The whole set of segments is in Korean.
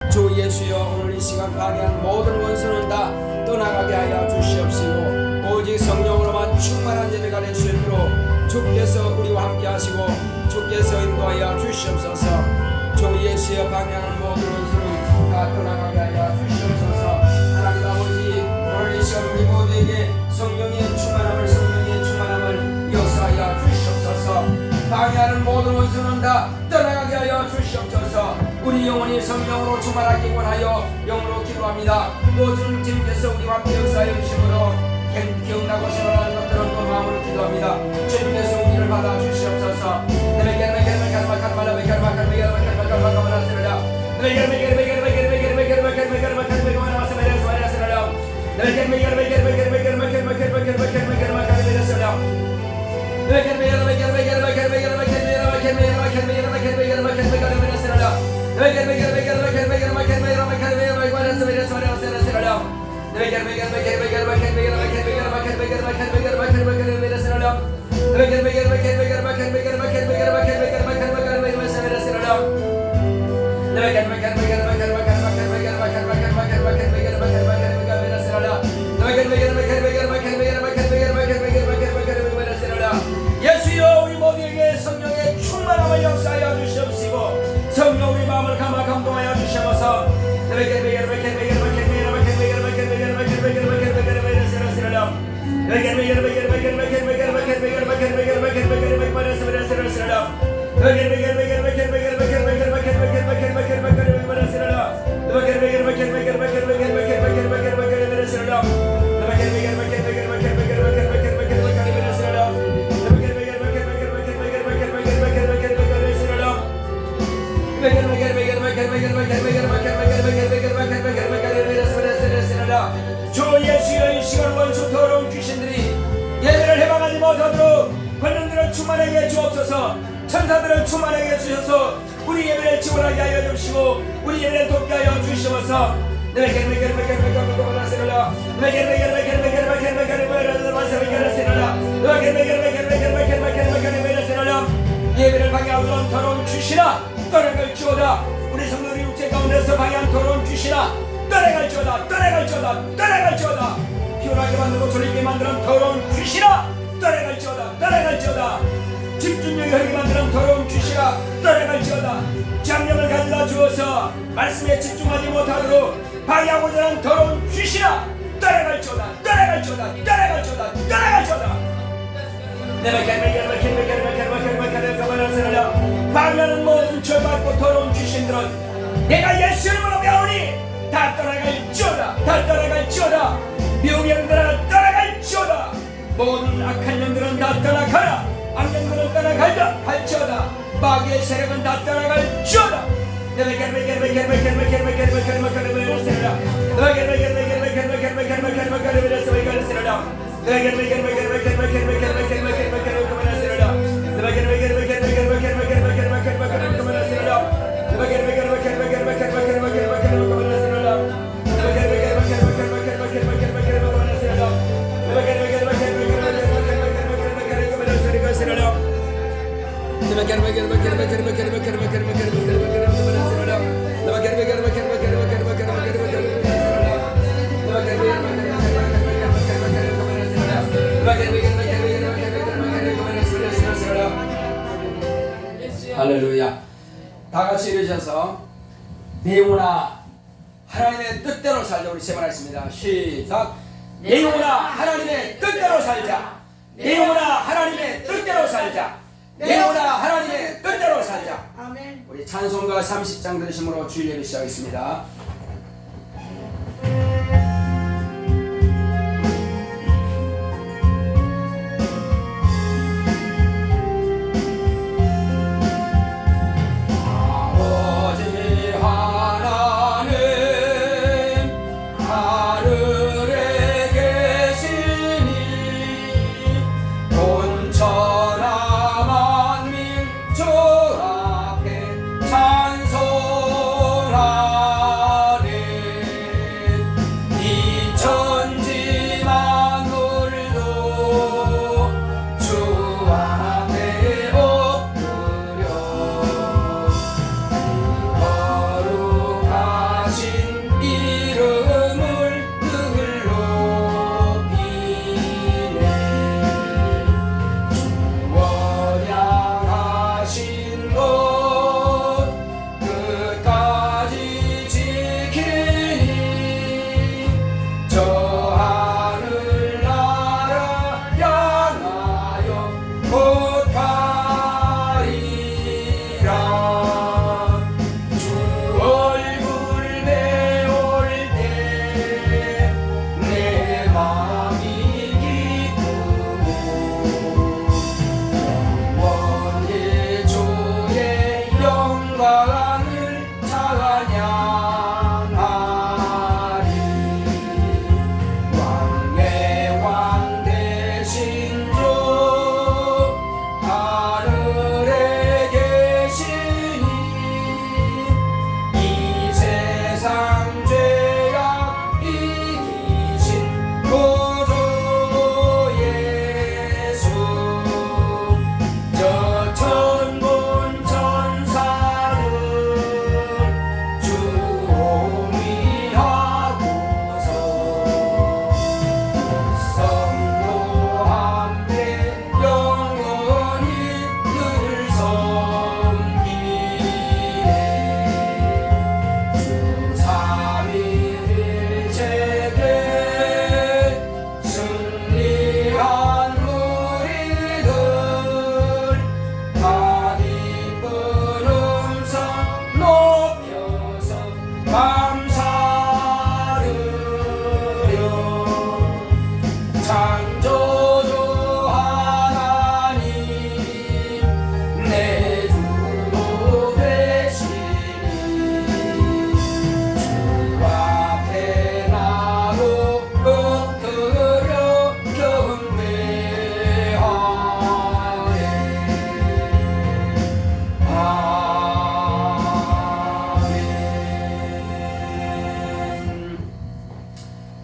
주 예수여, 오늘 이 시간 방해한 모든 원수는 다 떠나가게 하여 주시옵시고 오직 성령으로만 충만한 예배가 될 수 있도록 주께서 우리와 함께 하시고 주께서 인도하여 주시옵소서. 주 예수여, 방해하는 모든 원수는 다 떠나가게 하여 주시옵소서. 하나님 아버지, 오늘 이 시간 우리 모두에게 성령의 충만함을 역사하여 주시옵소서. 방해하는 모든 원수는 다 떠나가게 하여 주시옵소서. 우리 영혼이 성령으로 충만하기 원하여 영으로 기도합니다. 또 주님께서 우리와 함께 역사하여 주심으로 기억나고 생각하는 것들은 또 마음으로 기도합니다. 주님께서 우리를 받아 주시옵소서. 예수여, 우리 모두에게 성령의 충만함을 역사하여 주시옵시고 성령 우리 마음을 감동하여 주시옵소서. 주 예수여, 이 시간 원수 더러운 귀신들이 예배를 해방하지 못하도록 권능들을 충만하게 주옵소서. 천사들을 충만하게 주셔서 우리 예배를 지원하게 하여 주시고 우리 예배를 돕게 하여 주시옵소서. 예배를 방해하던 더러운 귀신아, 떠나갈지어다. 우리 성도의 육체 가운데서 방해한 더러운 귀신아, 떠나갈지어다. 떠나갈지어다. 피곤하게 만들고 졸리게 만드는 더러운 귀신아, 떠나갈지어다. 집중력이 흐리게 만드는 더러운 귀신아, 떠나갈지어다. 장력을 가져다 주어서 말씀에 집중하지 못하도록 방해하고자 하는 더러운 귀신아, 떠나갈지어다. 방해하는 모든 죄받고 더러운 귀신들은 내가 예수 이름으로 명하오니 다 떠나갈지어다. 병영들아, 떠나갈지어다. 모든 악한 영들은 다 떠나가라. 악령들은 떠나갈지어다. 마귀의 세력은 다 떠나갈지어다. 할렐루야. 다 같이 이르셔서 내 영혼아 하나님의 뜻대로 살자. 우리 세 번 하겠습니다. 시작. 내 영혼아 하나님의 뜻대로 살자. 내 영혼아 하나님의 뜻대로 살자. 내 영혼아 하나님의 뜻대로 살자. 아멘. 우리 찬송가 30장 들으심으로 주일 예배 시작하겠습니다. 찬송하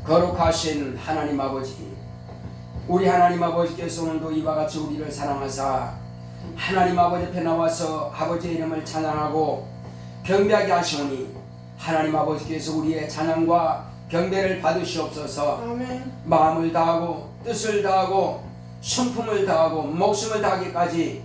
거룩하신 하나님 아버지, 우리 하나님 아버지께서 오늘도 이와 같이 우리를 사랑하사 하나님 아버지 앞에 나와서 아버지의 이름을 찬양하고 경배하게 하시오니 하나님 아버지께서 우리의 찬양과 경배를 받으시옵소서. 아멘. 마음을 다하고 뜻을 다하고 성품을 다하고 목숨을 다하기까지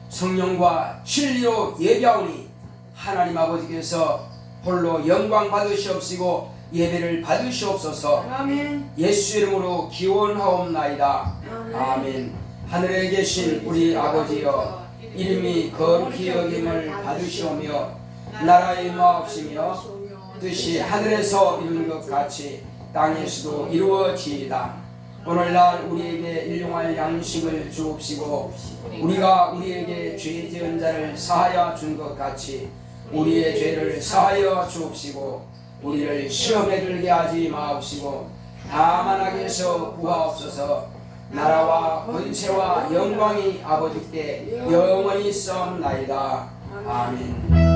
성령과 진리로 예배하오니 하나님 아버지께서 홀로 영광 받으시옵시고 예배를 받으시옵소서. 아멘. 예수 이름으로 기원하옵나이다. 아멘. 하늘에 계신 우리 아버지여, 이름이 거룩히 여김을 받으시오며 나라의 임하옵시며 뜻이 하늘에서 이룬 것 같이 땅에서도 이루어지이다. 오늘날 우리에게 일용할 양식을 주옵시고 우리가 우리에게 죄 지은 자를 사하여 준 것 같이 우리의 죄를 사하여 주옵시고 우리를 시험에 들게 하지 마옵시고 다만 악에서 구하옵소서. 나라와 권세와 영광이 아버지께 영원히 있사옵나이다. 아멘.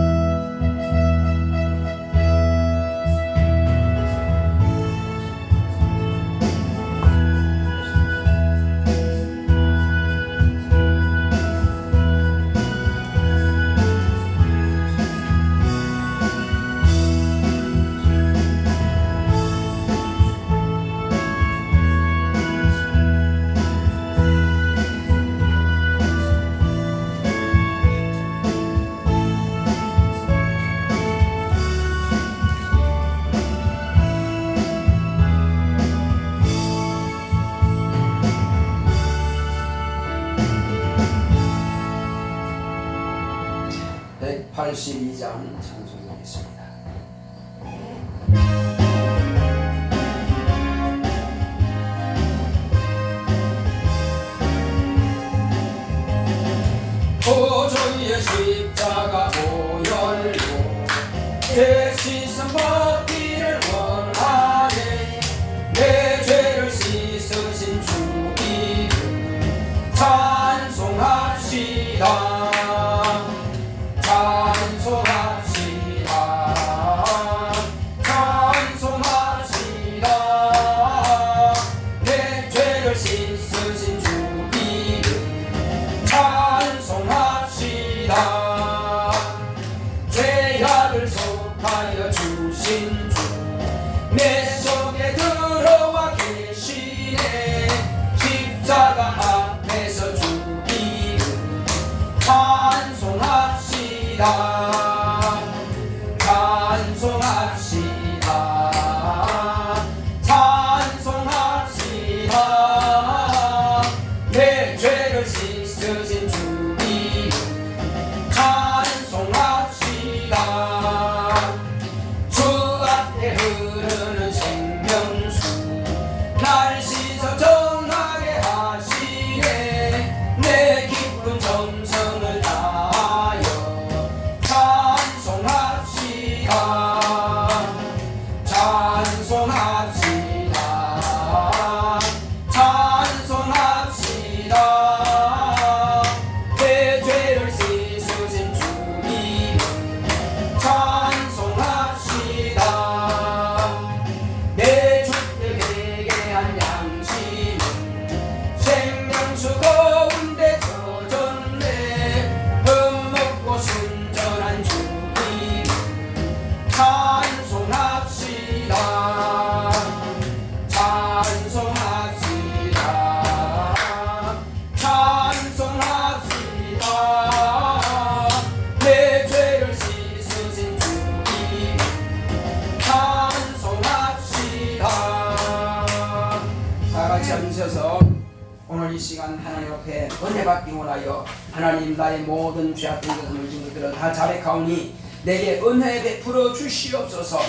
찬송하겠습니다. 보조의 십자가 오열고 내 시선 벗기를 원하네. 내 죄를 씻으신 주 이름 찬송합시다. 내 속에 들어와 계시네. 십자가 앞에서 주 이름 찬송합시다. 찬송합시다. 찬송합시다. 내 죄를 씻으신 주 이름 찬송합시다. 주 앞에 흐르는 생명수 날 씻어 정하게 하시네. 내 기쁜 정성을 다하여 찬송합시다. 찬송합시다. 찬송합시다. 내 죄를 씻으신 주 이름 찬송합시다. 내 주께 회개한 양심은 생명수 가운데 젖었네. 흠없고 순전한 주 이름 찬송합시다. 찬송합시다. 찬송합시다. 내 죄를 씻으신 주 이름 찬송합시다. 다같이 앉으셔서 오늘 이 시간 하나님 앞에 은혜 받기 원하여 하나님 나의 모든 죄악된 것을 물진 것들을 다 자백하오니 내게 은혜 베풀어 주시옵소서.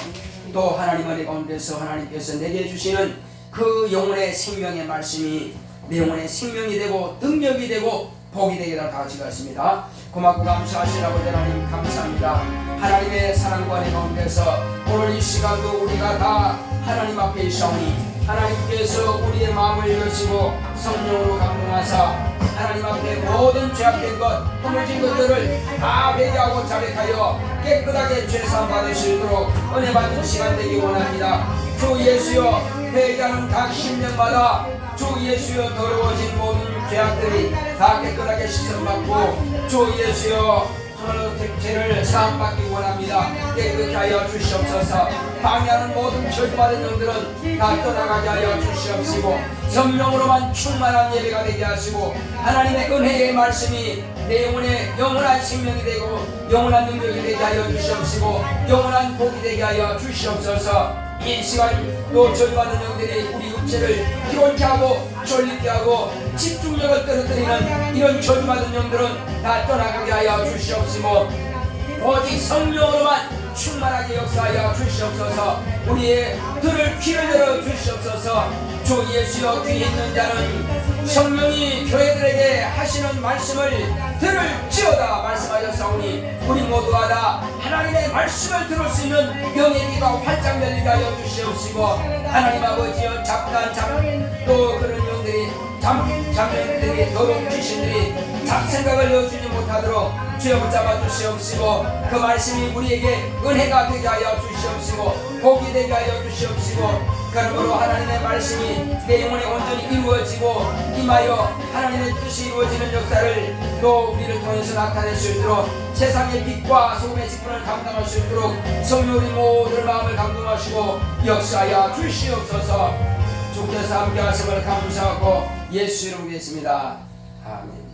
또 하나님 은혜 가운데서 하나님께서 내게 주시는 그 영혼의 생명의 말씀이 내 영혼의 생명이 되고 능력이 되고 복이 되기를 다 같이 갔습니다. 고맙고 감사하신 아버지 하나님 감사합니다. 하나님의 사랑과 은혜 가운데서 오늘 이 시간도 우리가 다 하나님 앞에 있사오니 하나님께서 우리의 마음을 여시고 성령으로 감동하사 하나님 앞에 모든 죄악된 것, 허물진 것들을 다 회개하고 자백하여 깨끗하게 죄사함 받을 수 있도록 은혜 받는 시간 되기 원합니다. 주 예수여, 회개하는 각 심령마다 주 예수여, 더러워진 모든 죄악들이 다 깨끗하게 씻음받고 주 예수여, 죄를 사함받기 원합니다. 깨끗게 하여 주시옵소서. 방해하는 모든 저주받은 영들은 다 떠나가게 하여 주시옵시고 성령으로만 충만한 예배가 되게 하시고 하나님의 은혜의 말씀이 내 영혼의 영원한 생명이 되고 영원한 능력이 되게 하여 주시옵시고 영원한 복이 되게 하여 주시옵소서. 이 시간 또 저주받은 영들이 우리 육체를 피곤케 하고 졸리게 하고 집중력을 떨어뜨리는 이런 저주받은 영들은 다 떠나가게 하여 주시옵시고 오직 성령으로만 충만하게 역사하여 주시옵소서. 우리의 들을 귀를 열어 주시옵소서. 주 예수여, 귀에 있는 자는 성령이 교회들에게 하시는 말씀을 들을지어다 말씀하셨사오니 우리 모두가 다 하나님의 말씀을 들을 수 있는 영의 귀가 활짝 열리게 하여 주시옵시고 하나님 아버지여, 잡단 또 그런 영들이 잠들들이 더러운 귀신들이 잡생각을 여주지 못하도록 주여 붙잡아 주시옵시고 그 말씀이 우리에게 은혜가 되게 하여 주시옵시고 복이 되게 하여 주시옵시고 그러므로 하나님의 말씀이 내 영혼에 온전히 이루어지고 임하여 하나님의 뜻이 이루어지는 역사를 또 우리를 통해서 나타낼 수 있도록 세상의 빛과 소금의 직분을 감당할 수 있도록 성령 우리 모든 마음을 감동하시고 역사하여 주시옵소서. 주께서 함께 하심을 감사하고 예수 이름으로 기도했습니다. 아멘.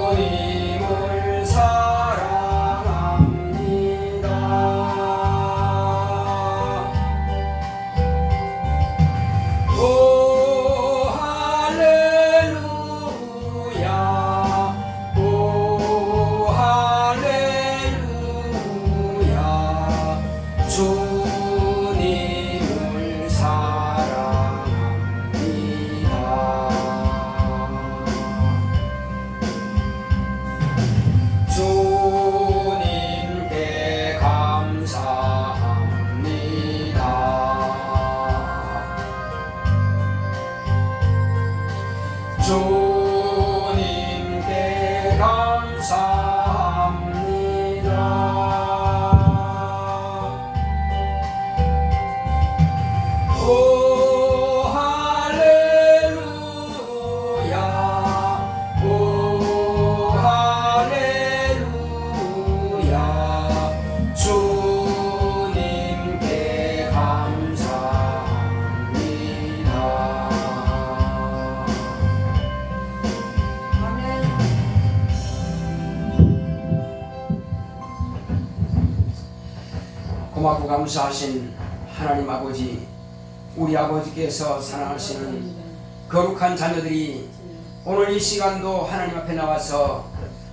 주님을 사랑합니다. 오 할렐루야, 오 할렐루야. 주님을 사랑합니다. 주님께 감사합니다. 주님께 감사합니다. 오 할렐루야, 오 할렐루야. 주님께 감사합니다. 고맙고 감사하신 하나님 아버지, 우리 아버지께서 사랑하시는 거룩한 자녀들이 오늘 이 시간도 하나님 앞에 나와서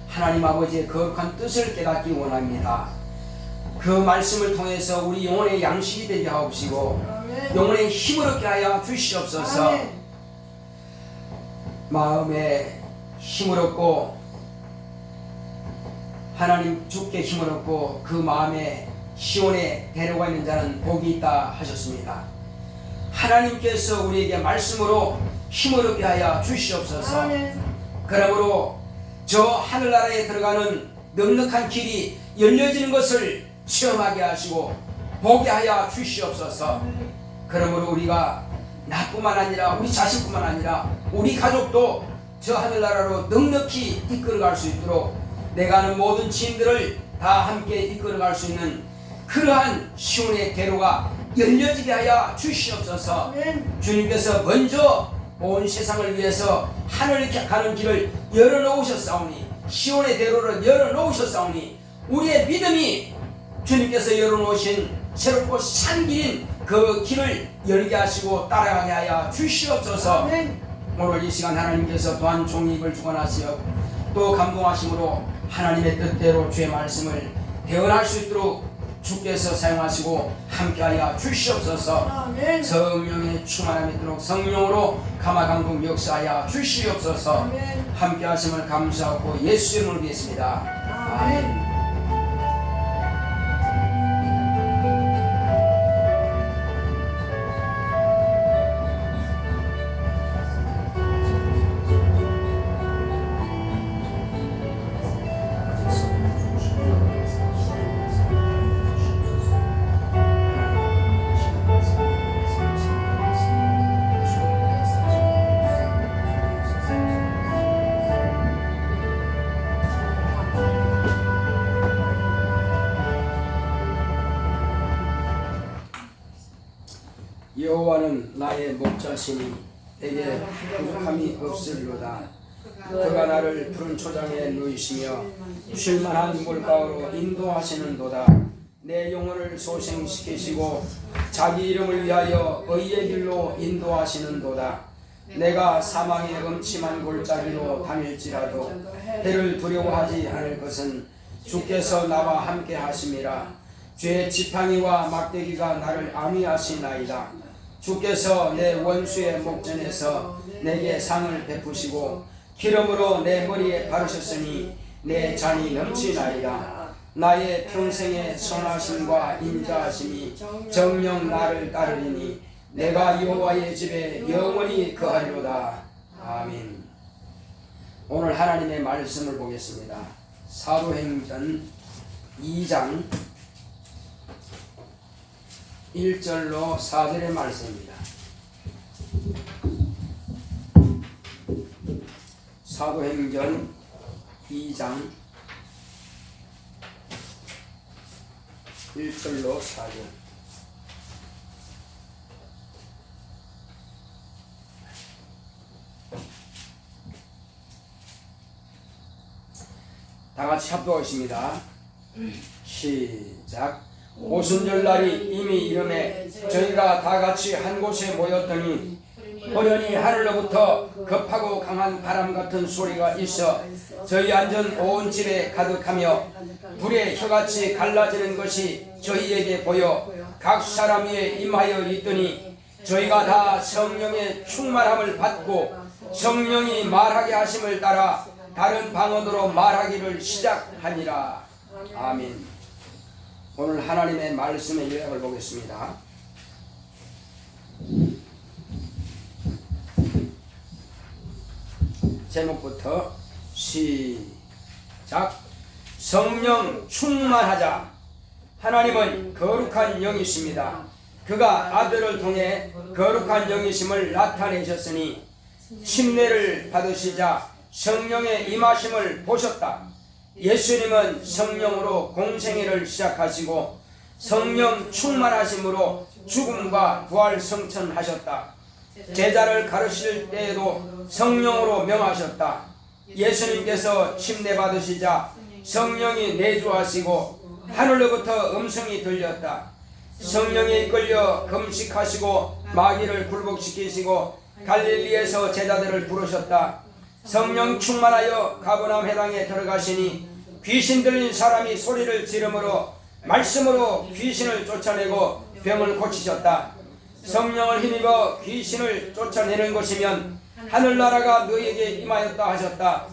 하나님 아버지의 거룩한 뜻을 깨닫기 원합니다. 그 말씀을 통해서 우리 영혼의 양식이 되게 하옵시고 영혼의 힘을 얻게 하여 주시옵소서. 마음에 힘을 얻고 하나님 주께 힘을 얻고 그 마음에 시온에 데려가 있는 자는 복이 있다 하셨습니다. 하나님께서 우리에게 말씀으로 힘을 얻게 하여 주시옵소서. 그러므로 저 하늘나라에 들어가는 넉넉한 길이 열려지는 것을 체험하게 하시고 보게 하여 주시옵소서. 그러므로 우리가 나뿐만 아니라 우리 자신뿐만 아니라 우리 가족도 저 하늘나라로 넉넉히 이끌어갈 수 있도록 내가 아는 모든 지인들을 다 함께 이끌어갈 수 있는 그러한 시온의 대로가 열려지게 하여 주시옵소서. 주님께서 먼저 온 세상을 위해서 하늘에 가는 길을 열어놓으셨사오니 시온의 대로를 열어놓으셨사오니 우리의 믿음이 주님께서 열어놓으신 새롭고 산 길인 그 길을 열게 하시고 따라가게 하여 주시옵소서. 오늘 이 시간 하나님께서 또한 종이 입을 주관하시어 또 감동하심으로 하나님의 뜻대로 주의 말씀을 대언할 수 있도록 주께서 사용하시고 함께하여 주시옵소서. 성령의 충만함이 있도록 성령으로 감화감동 역사하여 주시옵소서. 함께하심을 감사하고 예수 이름으로 믿습니다. 아멘. 여호와는 나의 목자시니 내게 부족함이 없으리로다. 그가 나를 푸른 초장에 누이시며 쉴만한 물가로 인도하시는도다. 내 영혼을 소생시키시고 자기 이름을 위하여 의의 길로 인도하시는도다. 내가 사망의 음침한 골짜기로 다닐지라도 해를 두려워하지 않을 것은 주께서 나와 함께 하심이라. 죄의 지팡이와 막대기가 나를 안위하시나이다. 주께서 내 원수의 목전에서 내게 상을 베푸시고 기름으로 내 머리에 바르셨으니 내 잔이 넘치나이다. 나의 평생의 선하심과 인자하심이 정녕 나를 따르리니 내가 여호와의 집에 영원히 거하리로다. 아멘. 오늘 하나님의 말씀을 보겠습니다. 사도행전 2장 1절로 4절의 말씀입니다. 사도행전 2장 1절로 4절. 다 같이 합독하겠습니다. 시작. 오순절날이 이미 이름에 저희가 다 같이 한 곳에 모였더니 호련히 하늘로부터 급하고 강한 바람 같은 소리가 있어 저희 앉은 온 집에 가득하며 불의 혀같이 갈라지는 것이 저희에게 보여 각 사람 위에 임하여 있더니 저희가 다 성령의 충만함을 받고 성령이 말하게 하심을 따라 다른 방언으로 말하기를 시작하니라. 아멘. 오늘 하나님의 말씀의 요약을 보겠습니다. 제목부터 시작. 성령 충만하자. 하나님은 거룩한 영이십니다. 그가 아들을 통해 거룩한 영이심을 나타내셨으니 침례를 받으시자 성령의 임하심을 보셨다. 예수님은 성령으로 공생애를 시작하시고 성령 충만하심으로 죽음과 부활 성천하셨다. 제자를 가르칠 때에도 성령으로 명하셨다. 예수님께서 침례 받으시자 성령이 내주하시고 하늘로부터 음성이 들렸다. 성령에 이끌려 금식하시고 마귀를 굴복시키시고 갈릴리에서 제자들을 부르셨다. 성령 충만하여 가버나움 회당에 들어가시니 귀신 들린 사람이 소리를 지르므로 말씀으로 귀신을 쫓아내고 병을 고치셨다. 성령을 힘입어 귀신을 쫓아내는 것이면 하늘나라가 너희에게 임하였다 하셨다.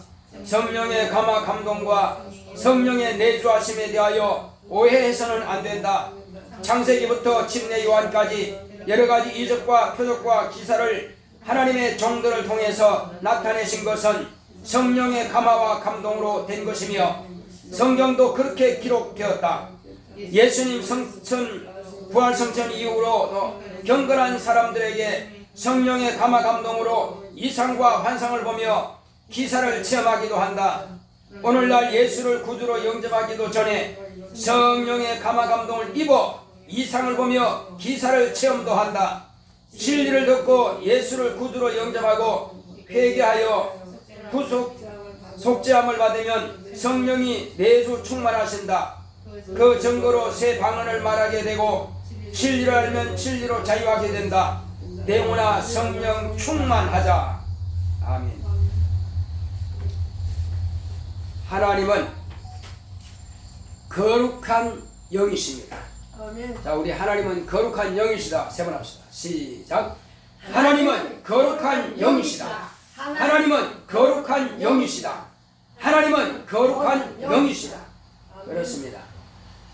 성령의 감화 감동과 성령의 내주하심에 대하여 오해해서는 안 된다. 창세기부터 침례 요한까지 여러가지 이적과 표적과 기사를 하나님의 종들을 통해서 나타내신 것은 성령의 감화와 감동으로 된 것이며 성경도 그렇게 기록되었다. 예수님 부활 성천 이후로 경건한 사람들에게 성령의 감화 감동으로 이상과 환상을 보며 기사를 체험하기도 한다. 오늘날 예수를 구주로 영접하기도 전에 성령의 감화 감동을 입어 이상을 보며 기사를 체험도 한다. 진리를 듣고 예수를 구주로 영접하고 회개하여 속죄함을 받으면 성령이 내주 충만하신다. 그 증거로 새 방언을 말하게 되고 진리를 알면 진리로 자유하게 된다. 내 영혼아 성령 충만하자. 아멘. 하나님은 거룩한 영이십니다. 아멘. 자, 우리 하나님은 거룩한 영이시다. 세 번 합시다. 시작. 하나님은 거룩한 영이시다. 하나님은 거룩한 영이시다. 하나님은 거룩한 영이시다. 그렇습니다.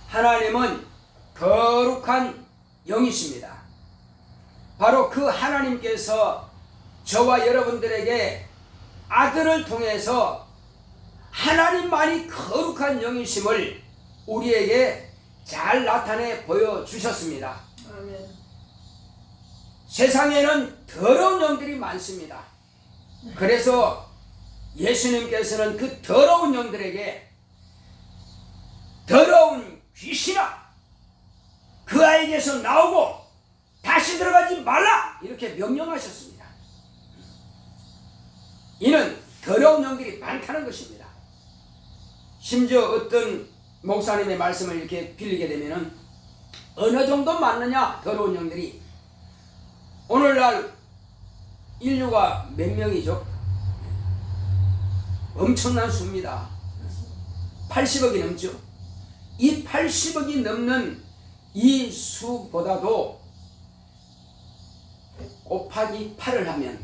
하나님은 거룩한 영이십니다. 바로 그 하나님께서 저와 여러분들에게 아들을 통해서 하나님만이 거룩한 영이심을 우리에게 잘 나타내 보여주셨습니다. 아멘. 세상에는 더러운 영들이 많습니다. 그래서 예수님께서는 그 더러운 영들에게 더러운 귀신아 그 아이에게서 나오고 다시 들어가지 말라 이렇게 명령하셨습니다. 이는 더러운 영들이 많다는 것입니다. 심지어 어떤 목사님의 말씀을 이렇게 빌리게 되면은 어느 정도 많느냐 더러운 영들이. 오늘날 인류가 몇 명이죠? 엄청난 수입니다. 80억이 넘죠. 이 80억이 넘는 이 수보다도 곱하기 8을 하면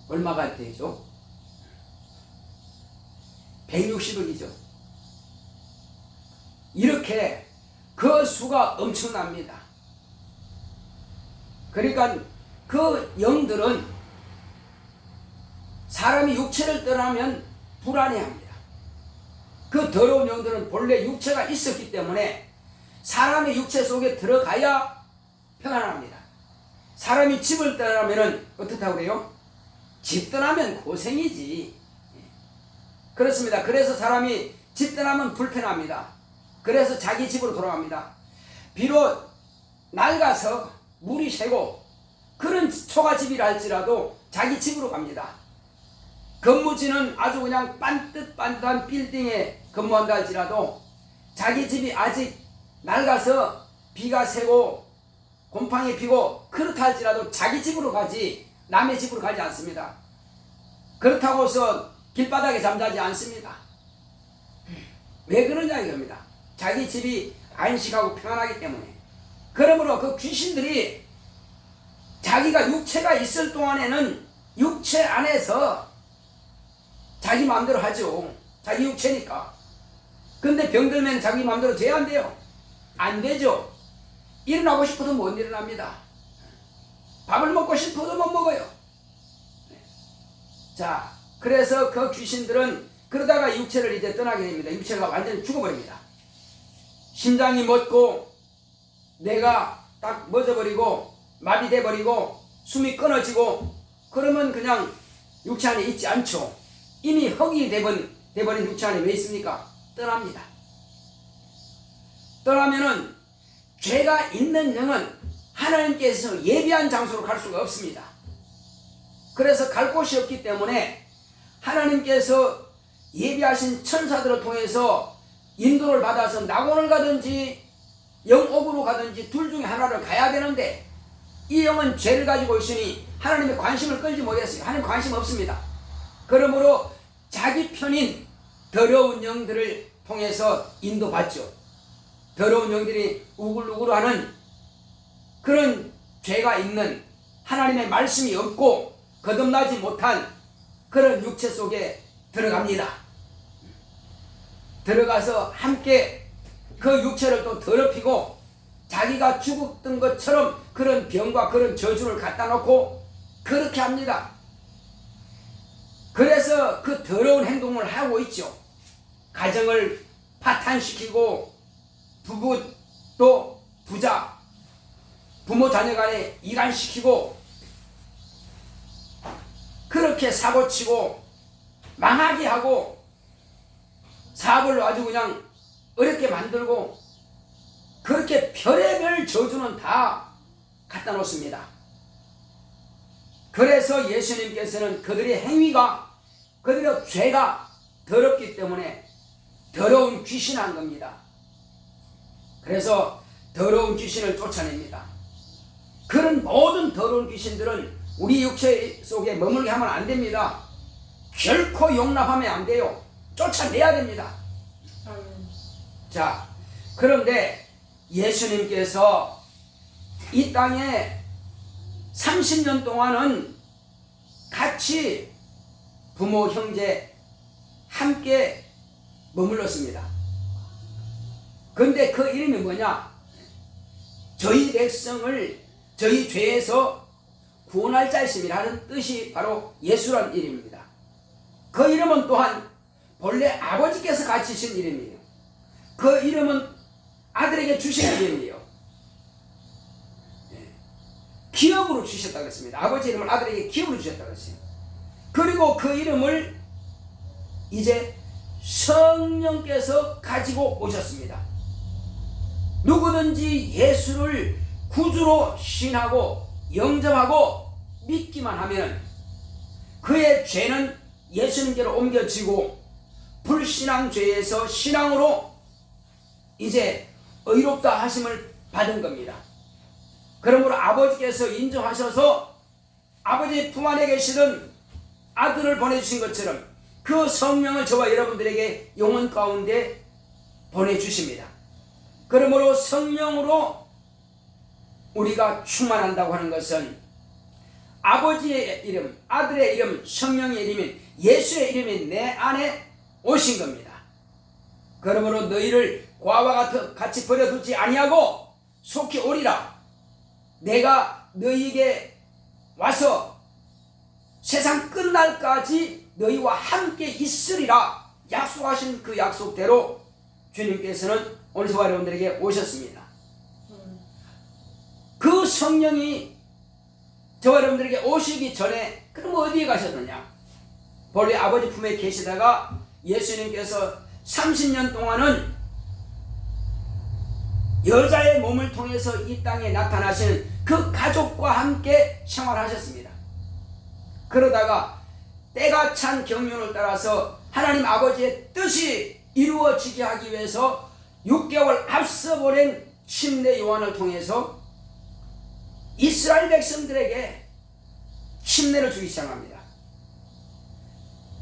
얼마가 되죠? 160억이죠. 이렇게 그 수가 엄청납니다. 그러니까 그 영들은 사람이 육체를 떠나면 불안해합니다. 그 더러운 영들은 본래 육체가 있었기 때문에 사람의 육체 속에 들어가야 평안합니다. 사람이 집을 떠나면 어떻다고 그래요? 집 떠나면 고생이지. 그렇습니다. 그래서 사람이 집 떠나면 불편합니다. 그래서 자기 집으로 돌아갑니다. 비록 낡아서 물이 새고 그런 초가집이라 할지라도 자기 집으로 갑니다. 근무지는 아주 그냥 반듯반듯한 빌딩에 근무한다 할지라도 자기 집이 아직 낡아서 비가 새고 곰팡이 피고 그렇다 할지라도 자기 집으로 가지 남의 집으로 가지 않습니다. 그렇다고 해서 길바닥에 잠자지 않습니다. 왜 그러냐 이겁니다. 자기 집이 안식하고 평안하기 때문에. 그러므로 그 귀신들이 자기가 육체가 있을 동안에는 육체 안에서 자기 마음대로 하죠. 자기 육체니까. 근데 병들면 자기 마음대로 돼야 안 돼요? 안 되죠. 일어나고 싶어도 못 일어납니다. 밥을 먹고 싶어도 못 먹어요. 자, 그래서 그 귀신들은 그러다가 육체를 이제 떠나게 됩니다. 육체가 완전히 죽어버립니다. 심장이 멎고 뇌가 딱 멎어버리고 마비돼버리고 숨이 끊어지고 그러면 그냥 육체 안에 있지 않죠. 이미 흙이 돼버린 육체 안에 왜 있습니까? 떠납니다. 떠나면은 죄가 있는 영은 하나님께서 예비한 장소로 갈 수가 없습니다. 그래서 갈 곳이 없기 때문에 하나님께서 예비하신 천사들을 통해서 인도를 받아서 낙원을 가든지 영옥으로 가든지 둘 중에 하나를 가야 되는데 이 영은 죄를 가지고 있으니 하나님의 관심을 끌지 못했어요. 하나님 관심 없습니다. 그러므로 자기 편인 더러운 영들을 통해서 인도받죠. 더러운 영들이 우글우글하는 그런 죄가 있는 하나님의 말씀이 없고 거듭나지 못한 그런 육체 속에 들어갑니다. 들어가서 함께 그 육체를 또 더럽히고 자기가 죽었던 것처럼 그런 병과 그런 저주를 갖다 놓고 그렇게 합니다. 그래서 그 더러운 행동을 하고 있죠. 가정을 파탄시키고 부부 또 부자, 부모 자녀 간에 이간시키고 그렇게 사고치고 망하게 하고 사업을 아주 그냥 어렵게 만들고 그렇게 별의별 저주는 다 갖다 놓습니다. 그래서 예수님께서는 그들의 행위가, 그들의 죄가 더럽기 때문에 더러운 귀신한 겁니다. 그래서 더러운 귀신을 쫓아냅니다. 그런 모든 더러운 귀신들은 우리 육체 속에 머물게 하면 안 됩니다. 결코 용납하면 안 돼요. 쫓아내야 됩니다. 자, 그런데 예수님께서 이 땅에 30년 동안은 같이 부모, 형제 함께 머물렀습니다. 그런데 그 이름이 뭐냐? 저희 백성을 저희 죄에서 구원할 자이심이라는 뜻이 바로 예수란 이름입니다. 그 이름은 또한 본래 아버지께서 가지신 이름이에요. 그 이름은 아들에게 주신 이름이에요. 기업으로 주셨다고 했습니다. 아버지 이름을 아들에게 기업으로 주셨다고 했어요. 그리고 그 이름을 이제 성령께서 가지고 오셨습니다. 누구든지 예수를 구주로 신하고 영접하고 믿기만 하면 그의 죄는 예수님께로 옮겨지고 불신앙 죄에서 신앙으로 이제 의롭다 하심을 받은 겁니다. 그러므로 아버지께서 인정하셔서 아버지 품 안에 계시던 아들을 보내주신 것처럼 그 성령을 저와 여러분들에게 영혼 가운데 보내주십니다. 그러므로 성령으로 우리가 충만한다고 하는 것은 아버지의 이름, 아들의 이름, 성령의 이름인 예수의 이름이 내 안에 오신 겁니다. 그러므로 너희를 과와 같이 버려두지 아니하고 속히 오리라. 내가 너희에게 와서 세상 끝날까지 너희와 함께 있으리라 약속하신 그 약속대로 주님께서는 오늘 저와 여러분들에게 오셨습니다. 그 성령이 저와 여러분들에게 오시기 전에 그럼 어디에 가셨느냐? 본래 아버지 품에 계시다가 예수님께서 30년 동안은 여자의 몸을 통해서 이 땅에 나타나시는 그 가족과 함께 생활하셨습니다. 그러다가 때가 찬 경륜을 따라서 하나님 아버지의 뜻이 이루어지게 하기 위해서 6개월 앞서 보낸 침례 요한을 통해서 이스라엘 백성들에게 침례를 주기 시작합니다.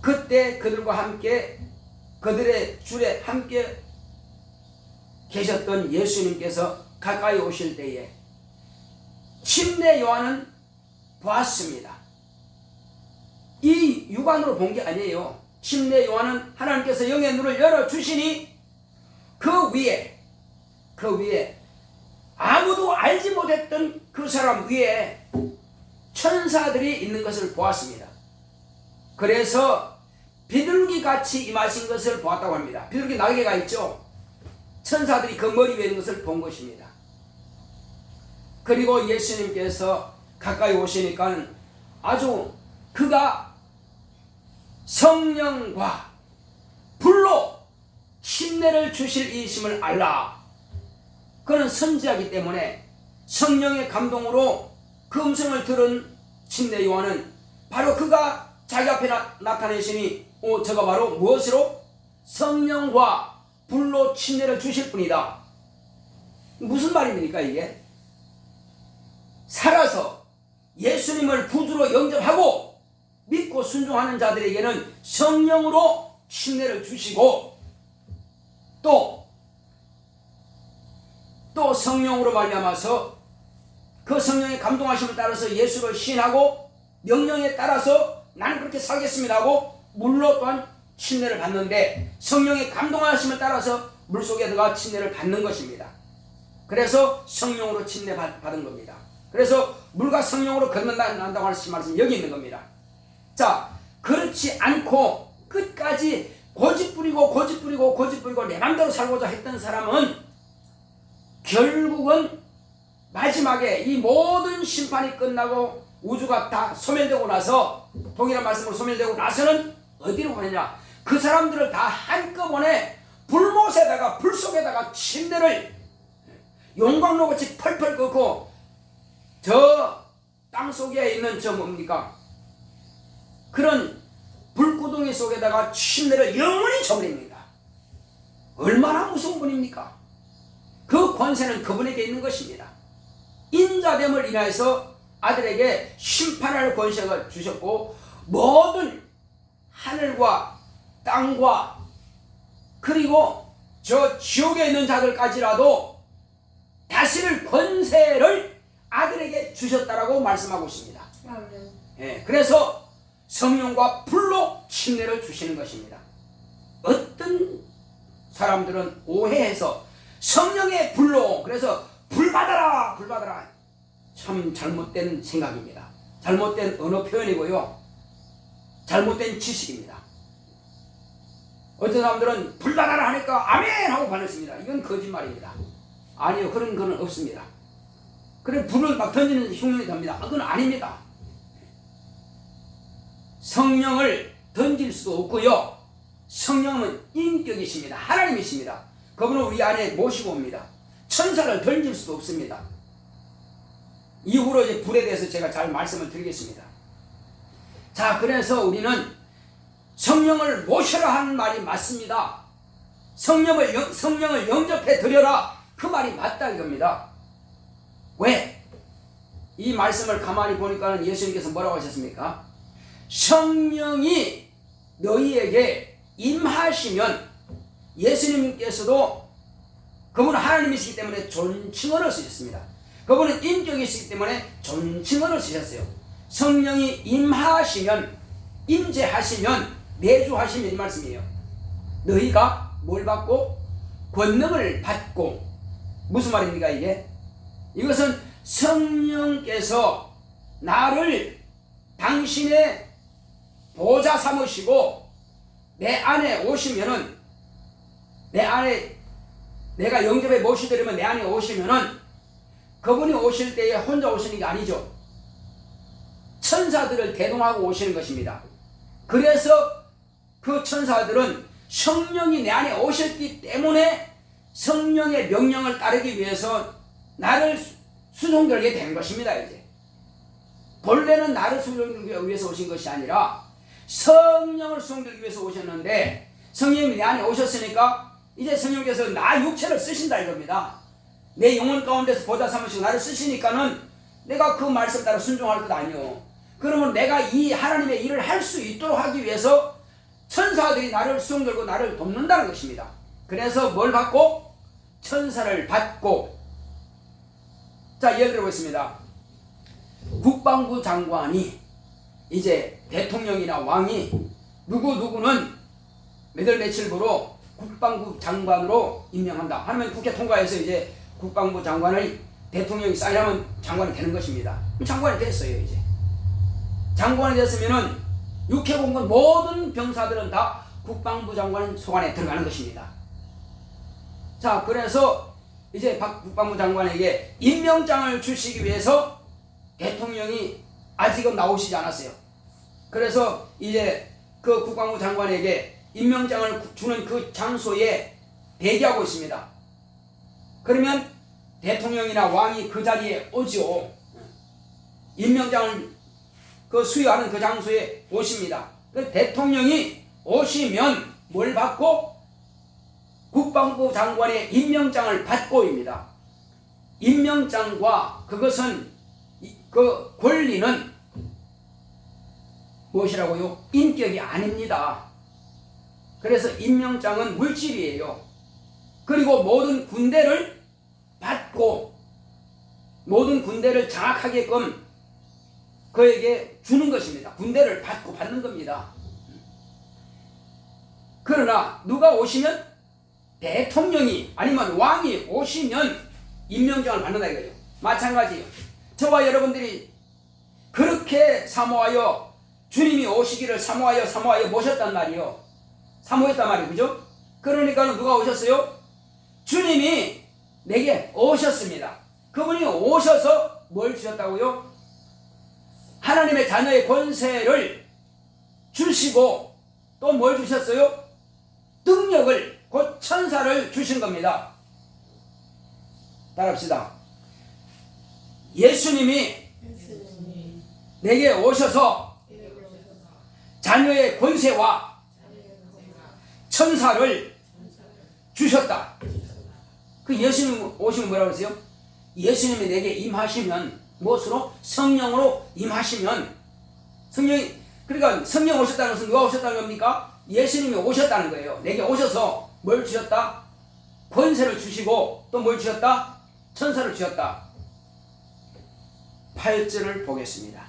그때 그들과 함께 그들의 줄에 함께 계셨던 예수님께서 가까이 오실 때에 침례 요한은 보았습니다. 이 육안으로 본 게 아니에요. 침례 요한은 하나님께서 영의 눈을 열어주시니 그 위에 아무도 알지 못했던 그 사람 위에 천사들이 있는 것을 보았습니다. 그래서 비둘기 같이 임하신 것을 보았다고 합니다. 비둘기 날개가 있죠. 천사들이 그 머리 위에 있는 것을 본 것입니다. 그리고 예수님께서 가까이 오시니까 아주 그가 성령과 불로 침례를 주실 이심을 알라. 그는 선지자이기 때문에 성령의 감동으로 그 음성을 들은 침례 요한은 바로 그가 자기 앞에 나타내시니 저가 바로 무엇으로? 성령과 불로 침례를 주실 분이다. 무슨 말입니까 이게? 살아서 예수님을 구주로 영접하고 믿고 순종하는 자들에게는 성령으로 침례를 주시고 또 성령으로 말미암아서 그 성령의 감동하심을 따라서 예수를 신하고 명령에 따라서 나는 그렇게 살겠습니다 하고 물로 또한 침례를 받는데 성령의 감동하심을 따라서 물속에 들어가 침례를 받는 것입니다. 그래서 성령으로 침례받은 겁니다. 그래서 물과 성령으로 건넌다고 하는 말씀이 여기 있는 겁니다. 자, 그렇지 않고 끝까지 고집부리고 내 맘대로 살고자 했던 사람은 결국은 마지막에 이 모든 심판이 끝나고 우주가 다 소멸되고 나서, 동일한 말씀으로 소멸되고 나서는 어디로 가느냐? 그 사람들을 다 한꺼번에 불못에다가, 불 속에다가 침대를 용광로같이 펄펄 끓고 저 땅속에 있는 저 뭡니까? 그런 불구덩이 속에다가 침대를 영원히 쳐버립니다. 얼마나 무서운 분입니까? 그 권세는 그분에게 있는 것입니다. 인자됨을 인하여서 아들에게 심판할 권세가 주셨고, 모든 하늘과 땅과 그리고 저 지옥에 있는 자들까지라도 다스릴 권세를 아들에게 주셨다라고 말씀하고 있습니다. 예, 그래서 성령과 불로 침례를 주시는 것입니다. 어떤 사람들은 오해해서 성령의 불로, 그래서 불 받아라, 불 받아라. 참 잘못된 생각입니다. 잘못된 언어 표현이고요, 잘못된 지식입니다. 어떤 사람들은 불 받아라 하니까 아멘 하고 받았습니다. 이건 거짓말입니다. 아니요, 그런 거는 없습니다. 그래 불을 막 던지는 흉흉이 됩니다. 그건 아닙니다. 성령을 던질 수도 없고요, 성령은 인격이십니다. 하나님이십니다. 그분은 우리 안에 모시고 옵니다. 천사를 던질 수도 없습니다. 이후로 이제 불에 대해서 제가 잘 말씀을 드리겠습니다. 자, 그래서 우리는 성령을 모셔라 하는 말이 맞습니다. 성령을 영접해 드려라, 그 말이 맞다 이겁니다. 왜? 이 말씀을 가만히 보니까 예수님께서 뭐라고 하셨습니까? 성령이 너희에게 임하시면, 예수님께서도 그분은 하나님이시기 때문에 존칭어를 쓰셨습니다. 그분은 인격이시기 때문에 존칭어를 쓰셨어요. 성령이 임하시면, 임재하시면, 내주하시면 이 말씀이에요. 너희가 뭘 받고? 권능을 받고. 무슨 말입니까 이게? 이것은 성령께서 나를 당신의 보좌 삼으시고 내 안에 오시면은, 내 안에 내가 영접에 모시드리면 내 안에 오시면은, 그분이 오실 때에 혼자 오시는 게 아니죠. 천사들을 대동하고 오시는 것입니다. 그래서 그 천사들은 성령이 내 안에 오셨기 때문에 성령의 명령을 따르기 위해서 나를 수종들게 된 것입니다. 이제 본래는 나를 수종들기 위해서 오신 것이 아니라 성령을 수종들기 위해서 오셨는데, 성령이 내 안에 오셨으니까 이제 성령께서 나 육체를 쓰신다 이겁니다. 내 영혼 가운데서 보좌 삼으시고 나를 쓰시니까는 내가 그 말씀 따라 순종할 것 아니요. 그러면 내가 이 하나님의 일을 할 수 있도록 하기 위해서 천사들이 나를 수종들고 나를 돕는다는 것입니다. 그래서 뭘 받고? 천사를 받고. 자, 예를 들어보겠습니다. 국방부 장관이, 이제 대통령이나 왕이 누구는 몇월 며칠부로 국방부 장관으로 임명한다 하면 국회 통과해서 이제 국방부 장관을 대통령이 사인하면 장관이 되는 것입니다. 장관이 됐어요. 이제 장관이 됐으면은 육해공군 모든 병사들은 다 국방부 장관 속 안에 들어가는 것입니다. 자, 그래서 이제 국방부 장관에게 임명장을 주시기 위해서 대통령이 아직은 나오시지 않았어요. 그래서 이제 그 국방부 장관에게 임명장을 주는 그 장소에 대기하고 있습니다. 그러면 대통령이나 왕이 그 자리에 오죠. 임명장을 수여하는 그 장소에 오십니다. 그 대통령이 오시면 뭘 받고? 국방부 장관의 임명장을 받고입니다. 임명장과 그것은 그 권리는 무엇이라고요? 인격이 아닙니다. 그래서 임명장은 물질이에요. 그리고 모든 군대를 받고 모든 군대를 장악하게끔 그에게 주는 것입니다. 군대를 받고 받는 겁니다. 그러나 누가 오시면, 대통령이 아니면 왕이 오시면 임명장을 받는다 이거예요. 마찬가지예요. 저와 여러분들이 그렇게 사모하여 주님이 오시기를 사모하여 모셨단 말이요. 사모했단 말이에요. 그죠? 그러니까 누가 오셨어요? 주님이 내게 오셨습니다. 그분이 오셔서 뭘 주셨다고요? 하나님의 자녀의 권세를 주시고 또 뭘 주셨어요? 능력을 곧 천사를 주신 겁니다. 따라합시다. 예수님이 내게 오셔서 자녀의 권세와 천사를 주셨다. 그 예수님 오시면 뭐라고 했어요? 예수님이 내게 임하시면 무엇으로? 성령으로 임하시면 그러니까 성령 오셨다는 것은 누가 오셨다는 겁니까? 예수님이 오셨다는 거예요. 내게 오셔서 뭘 주셨다? 권세를 주시고 또 뭘 주셨다? 천사를 주셨다. 8절을 보겠습니다.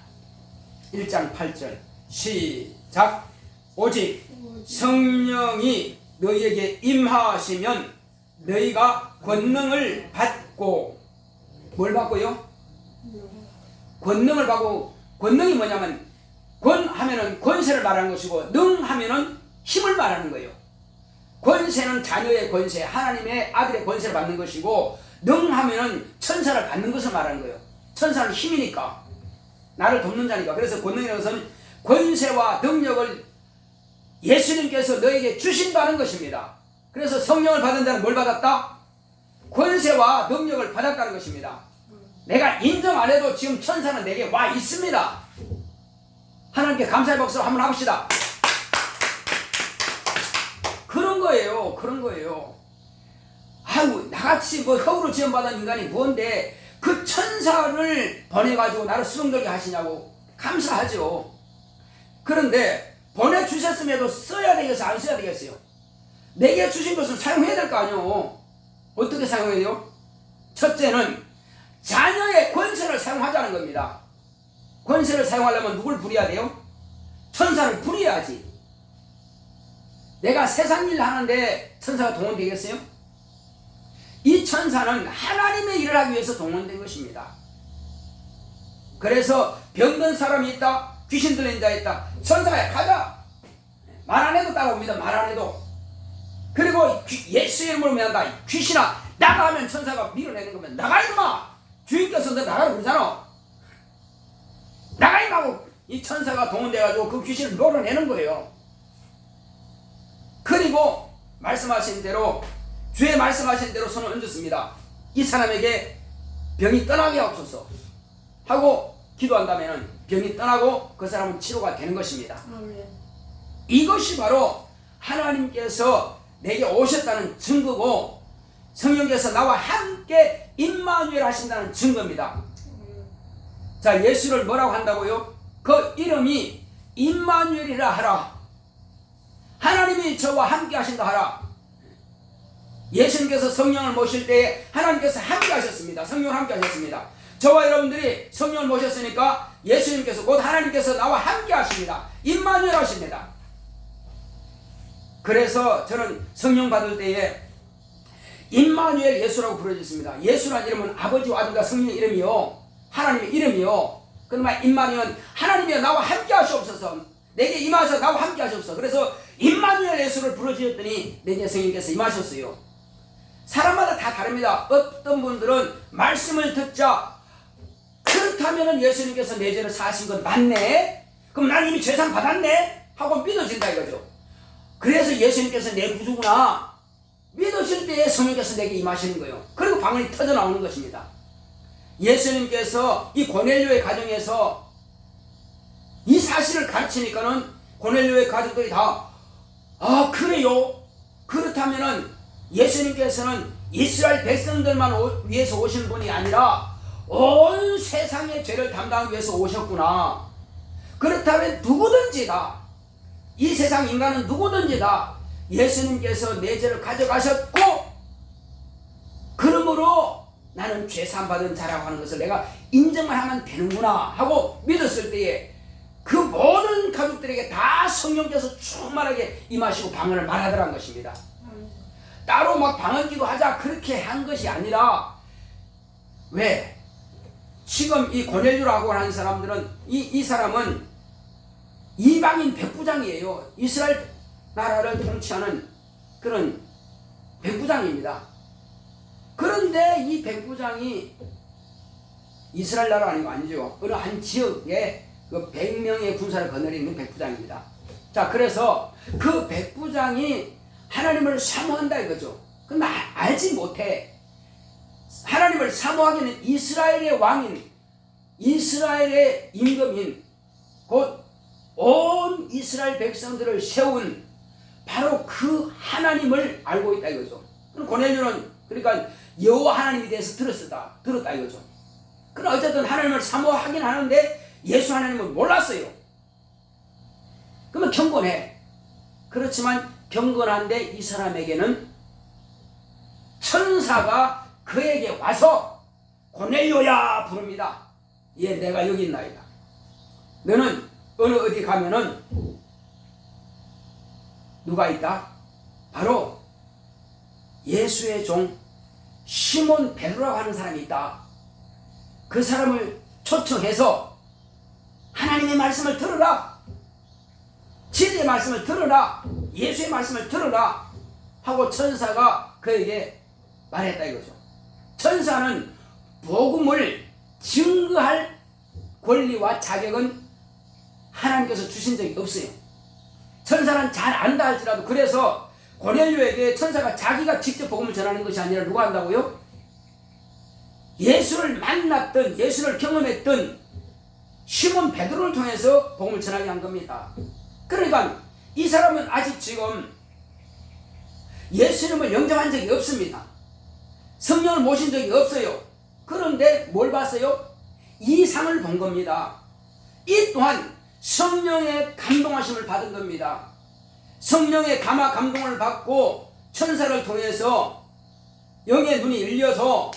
1장 8절 시작. 오직 성령이 너희에게 임하시면 너희가 권능을 받고 뭘 받고요? 권능을 받고 권능이 뭐냐면 권하면은 권세를 말하는 것이고 능하면은 힘을 말하는 거예요. 권세는 자녀의 권세, 하나님의 아들의 권세를 받는 것이고 능하면은 천사를 받는 것을 말하는 거예요. 천사는 힘이니까 나를 돕는 자니까. 그래서 권능이라는 것은 권세와 능력을 예수님께서 너에게 주신다는 것입니다. 그래서 성령을 받은 자는 뭘 받았다? 권세와 능력을 받았다는 것입니다. 내가 인정 안 해도 지금 천사는 내게 와 있습니다. 하나님께 감사의 박수를 한번 합시다. 그런 거예요. 그런 거예요. 아유, 나같이 뭐 흙으로 지원받은 인간이 뭔데 그 천사를 보내가지고 나를 수용되게 하시냐고 감사하죠. 그런데 보내주셨음에도 써야 되겠어요? 안 써야 되겠어요? 내게 주신 것은 사용해야 될 거 아니에요. 어떻게 사용해야 돼요? 첫째는 자녀의 권세를 사용하자는 겁니다. 권세를 사용하려면 누굴 부려야 돼요? 천사를 부려야지. 내가 세상 일 하는데 천사가 동원되겠어요? 이 천사는 하나님의 일을 하기 위해서 동원된 것입니다. 그래서 병든 사람이 있다, 귀신 들린 자 있다, 천사야 가자. 말 안 해도 따라옵니다. 말 안 해도. 그리고 예수의 이름으로 명한다. 귀신아 나가 하면 천사가 밀어내는 거면 나가 이놈아. 주인께서 너 나가라 그러잖아. 나가 이놈하고 이 천사가 동원돼가지고 그 귀신을 밀어내는 거예요. 그리고 말씀하신 대로 주의 말씀하신 대로 손을 얹었습니다. 이 사람에게 병이 떠나게 하옵소서 하고 기도한다면 병이 떠나고 그 사람은 치료가 되는 것입니다. 이것이 바로 하나님께서 내게 오셨다는 증거고 성령께서 나와 함께 임마누엘 하신다는 증거입니다. 자, 예수를 뭐라고 한다고요? 그 이름이 임마누엘이라 하라. 하나님이 저와 함께 하신다 하라. 예수님께서 성령을 모실 때에 하나님께서 함께 하셨습니다. 성령을 함께 하셨습니다. 저와 여러분들이 성령을 모셨으니까 예수님께서 곧 하나님께서 나와 함께 하십니다. 임마누엘 하십니다. 그래서 저는 성령 받을 때에 임마누엘 예수라고 부르짖습니다. 예수라는 이름은 아버지와 아들과 성령의 이름이요, 하나님의 이름이요. 그러면 임마누엘은 하나님이여 나와 함께 하시옵소서, 내게 임하셔서 나와 함께 하시옵소서. 그래서 임마누엘 예수를 부르짖었더니 내게 성령께서 임하셨어요. 사람마다 다 다릅니다. 어떤 분들은 말씀을 듣자 그렇다면 예수님께서 내 죄를 사하신 건 맞네, 그럼 난 이미 죄상 받았네 하고 믿어진다 이거죠. 그래서 예수님께서 내 구주구나 믿어질 때에 성령께서 내게 임하시는 거예요. 그리고 방언이 터져 나오는 것입니다. 예수님께서 이 고넬료의 가정에서 이 사실을 가르치니까는 고넬료의 가족들이 다 그래요? 그렇다면은 예수님께서는 이스라엘 백성들만 위해서 오신 분이 아니라 온 세상의 죄를 담당하기 위해서 오셨구나. 그렇다면 누구든지 다, 이 세상 인간은 누구든지 다 예수님께서 내 죄를 가져가셨고 그러므로 나는 죄사함 받은 자라고 하는 것을 내가 인정만 하면 되는구나 하고 믿었을 때에 그 모든 가족들에게 다 성령께서 충만하게 임하시고 방언을 말하더라는 것입니다. 따로 막 방언 기도하자 그렇게 한 것이 아니라 왜? 지금 이 고넬료라고 하는 사람들은 이 사람은 이방인 백부장이에요. 이스라엘 나라를 통치하는 그런 백부장입니다. 그런데 이 백부장이 이스라엘 나라 아니죠. 어느 한 지역에 그 100명의 군사를 거느리는 백부장입니다. 자, 그래서 그 백부장이 하나님을 사모한다 이거죠. 근데 알지 못해. 하나님을 사모하기는 이스라엘의 왕인, 이스라엘의 임금인, 곧 온 이스라엘 백성들을 세운 바로 그 하나님을 알고 있다 이거죠. 그럼 고넬료는 그러니까 여호와 하나님에 대해서 들었다 이거죠. 그럼 어쨌든 하나님을 사모하긴 하는데 예수 하나님을 몰랐어요. 그러면 경건해. 그렇지만 경건한데 이 사람에게는 천사가 그에게 와서 고넬료야 부릅니다. 예, 내가 여기 있나이다. 너는 어디 가면은 누가 있다? 바로 예수의 종 시몬 베드로라고 하는 사람이 있다. 그 사람을 초청해서 하나님의 말씀을 들으라, 진리의 말씀을 들으라, 예수의 말씀을 들으라 하고 천사가 그에게 말했다 이거죠. 천사는 복음을 증거할 권리와 자격은 하나님께서 주신 적이 없어요. 천사는 잘 안다 할지라도. 그래서 고넬료에게 천사가 자기가 직접 복음을 전하는 것이 아니라 누가 한다고요? 예수를 만났던, 예수를 경험했던 시몬 베드로를 통해서 복음을 전하게 한 겁니다. 그러니까 이 사람은 아직 지금 예수님을 영접한 적이 없습니다. 성령을 모신 적이 없어요. 그런데 뭘 봤어요? 이상을 본 겁니다. 이 또한 성령의 감동하심을 받은 겁니다. 성령의 감화 감동을 받고 천사를 통해서 영의 눈이 열려서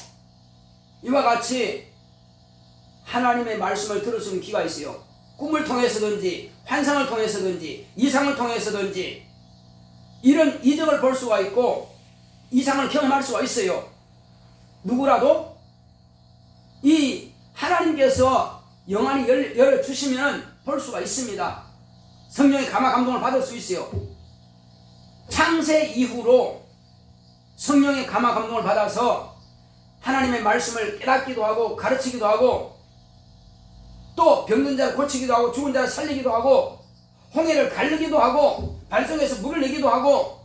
이와 같이 하나님의 말씀을 들을 수 있는 기가 있어요. 꿈을 통해서든지 환상을 통해서든지 이상을 통해서든지 이런 이적을 볼 수가 있고 이상을 경험할 수가 있어요. 누구라도 이 하나님께서 영안이 열어주시면 볼 수가 있습니다. 성령의 감화 감동을 받을 수 있어요. 창세 이후로 성령의 감화 감동을 받아서 하나님의 말씀을 깨닫기도 하고 가르치기도 하고 또 병든 자를 고치기도 하고 죽은 자를 살리기도 하고 홍해를 가르기도 하고 발성에서 물을 내기도 하고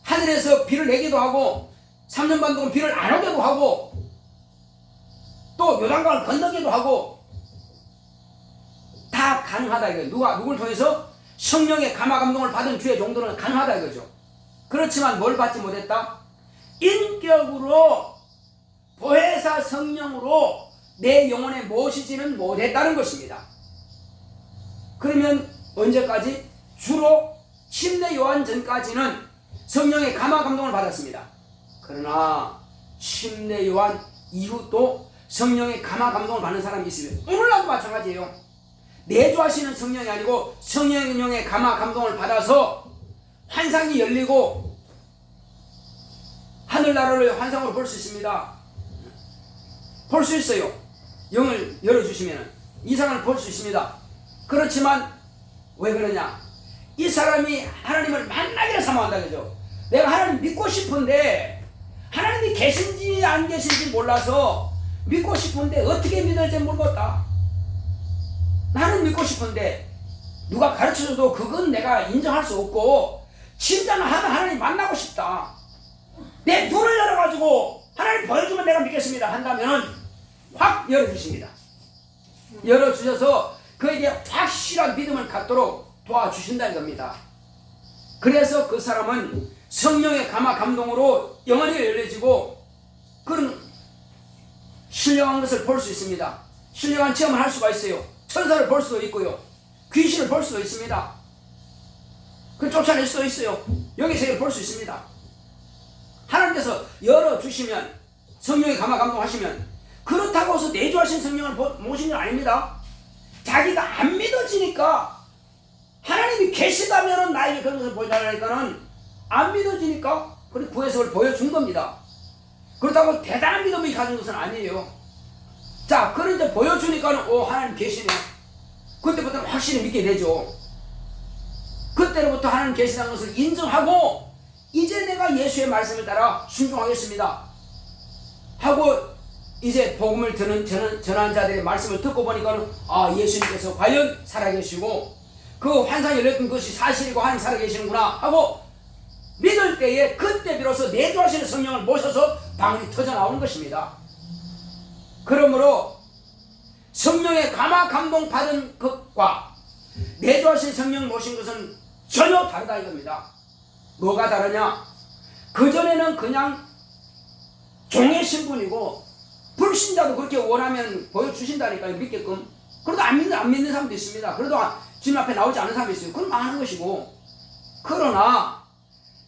하늘에서 비를 내기도 하고 3년 반 동안 비를 안 오게도 하고 또 요단강을 건너기도 하고 다 가능하다 이거예요. 누굴 통해서? 성령의 감화 감동을 받은 주의 종들은 가능하다 이거죠. 그렇지만 뭘 받지 못했다? 인격으로 보혜사 성령으로 내 영혼에 모시지는 못했다는 것입니다. 그러면 언제까지? 주로 침례 요한 전까지는 성령의 감화 감동을 받았습니다. 그러나 침례 요한 이후도 성령의 감화 감동을 받는 사람이 있으면 오늘날도 마찬가지예요. 내주하시는 성령이 아니고 성령의 감화 감동을 받아서 환상이 열리고 하늘나라를 환상으로 볼 수 있습니다. 볼 수 있어요. 영을 열어주시면 이상을 볼 수 있습니다. 그렇지만 왜 그러냐? 이 사람이 하나님을 만나기를 사모한다 그죠? 내가 하나님 믿고 싶은데 하나님이 계신지 안 계신지 몰라서 믿고 싶은데 어떻게 믿을지 모르겠다. 나는 믿고 싶은데 누가 가르쳐줘도 그건 내가 인정할 수 없고 진짜 하나님 만나고 싶다. 내 눈을 열어가지고 하나님 보여주면 내가 믿겠습니다 한다면 확 열어주십니다. 열어주셔서 그에게 확실한 믿음을 갖도록 도와주신다는 겁니다. 그래서 그 사람은 성령의 감화 감동으로 영혼이 열려지고 그런 신령한 것을 볼 수 있습니다. 신령한 체험을 할 수가 있어요. 천사를 볼 수도 있고요. 귀신을 볼 수도 있습니다. 그 쫓아낼 수도 있어요. 여기서 볼 수 있습니다. 하나님께서 열어주시면 성령의 감화 감동하시면 그렇다고 해서 내주하신 성령을 모시는 건 아닙니다. 자기가 안 믿어지니까 하나님이 계시다면 나에게 그런 것을 보여달라니까는 안 믿어지니까 그런 구해석을 보여준 겁니다. 그렇다고 대단한 믿음이 가진 것은 아니에요. 자, 그런데 보여주니까는 하나님 계시네. 그때부터는 확실히 믿게 되죠. 그때로부터 하나님 계시다는 것을 인정하고 이제 내가 예수의 말씀을 따라 순종하겠습니다 하고 이제 복음을 전하는 자들의 말씀을 듣고 보니까는 예수님께서 과연 살아계시고 그 환상이 열렸던 것이 사실이고 하나님 살아계시는구나 하고 믿을 때에 그때 비로소 내주하시는 성령을 모셔서 방언이 터져 나오는 것입니다. 그러므로 성령의 감화 감동 받은 것과 내주하신 성령 모신 것은 전혀 다르다 이겁니다. 뭐가 다르냐? 그전에는 그냥 종의 신분이고 불신자도 그렇게 원하면 보여주신다니까요. 믿게끔. 그래도 안 믿는 사람도 있습니다. 그래도 주님 앞에 나오지 않은 사람이 있어요. 그건 망하는 것이고. 그러나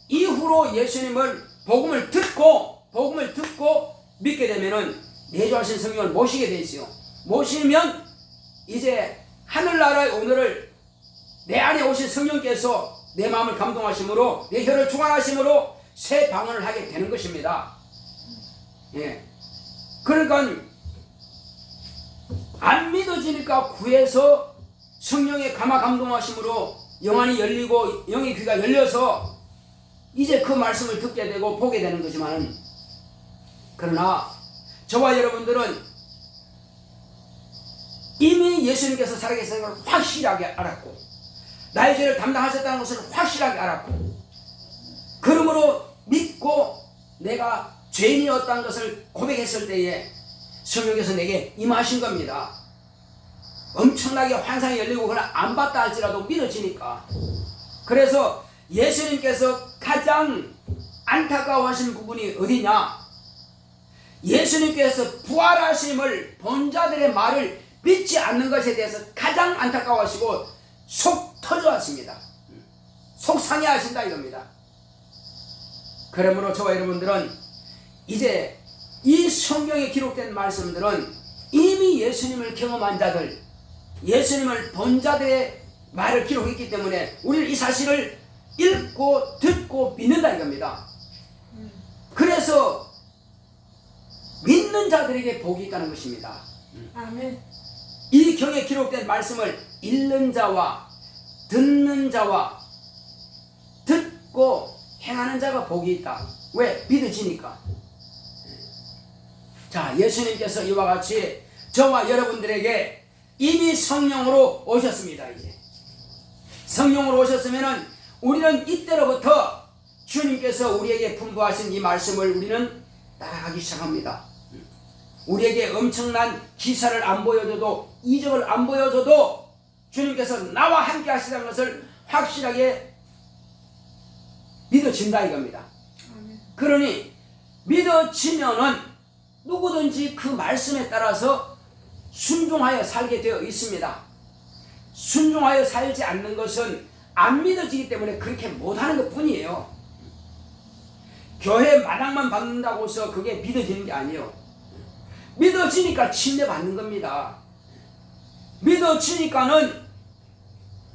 이후로 예수님을 복음을 듣고 믿게 되면은 내주하신 성령을 모시게 돼 있어요. 모시면 이제 하늘나라의 오늘을 내 안에 오신 성령께서 내 마음을 감동하심으로 내 혀를 주관하심으로 새 방언을 하게 되는 것입니다. 예. 그러니까 안 믿어지니까 구해서 성령의 감화 감동하심으로 영안이 열리고 영의 귀가 열려서 이제 그 말씀을 듣게 되고 보게 되는 거지만, 그러나 저와 여러분들은 이미 예수님께서 살아계시는 걸 확실하게 알았고 나의 죄를 담당하셨다는 것을 확실하게 알았고, 그러므로 믿고 내가 죄인이었다는 것을 고백했을 때에 성령께서 내게 임하신 겁니다. 엄청나게 환상이 열리고 그걸 안 봤다 할지라도 믿어지니까. 그래서 예수님께서 가장 안타까워하시는 부분이 어디냐? 예수님께서 부활하심을 본 자들의 말을 믿지 않는 것에 대해서 가장 안타까워하시고 속 터져하십니다. 속상해 하신다 이겁니다. 그러므로 저와 여러분들은 이제 이 성경에 기록된 말씀들은 이미 예수님을 경험한 자들, 예수님을 본 자들의 말을 기록했기 때문에 우리는 이 사실을 읽고 듣고 믿는다 이겁니다. 그래서 믿는 자들에게 복이 있다는 것입니다. 아멘. 이 경에 기록된 말씀을 읽는 자와 듣는 자와 듣고 행하는 자가 복이 있다. 왜? 믿어지니까. 자, 예수님께서 이와 같이 저와 여러분들에게 이미 성령으로 오셨습니다. 이제 성령으로 오셨으면은 우리는 이때로부터 주님께서 우리에게 분부하신 이 말씀을 우리는 따라가기 시작합니다. 우리에게 엄청난 기사를 안 보여줘도, 이적을 안 보여줘도 주님께서 나와 함께 하시다는 것을 확실하게 믿어진다 이겁니다. 그러니 믿어지면은 누구든지 그 말씀에 따라서 순종하여 살게 되어 있습니다. 순종하여 살지 않는 것은 안 믿어지기 때문에 그렇게 못하는 것 뿐이에요. 교회 마당만 받는다고 해서 그게 믿어지는 게 아니에요. 믿어지니까 침례받는 겁니다. 믿어지니까는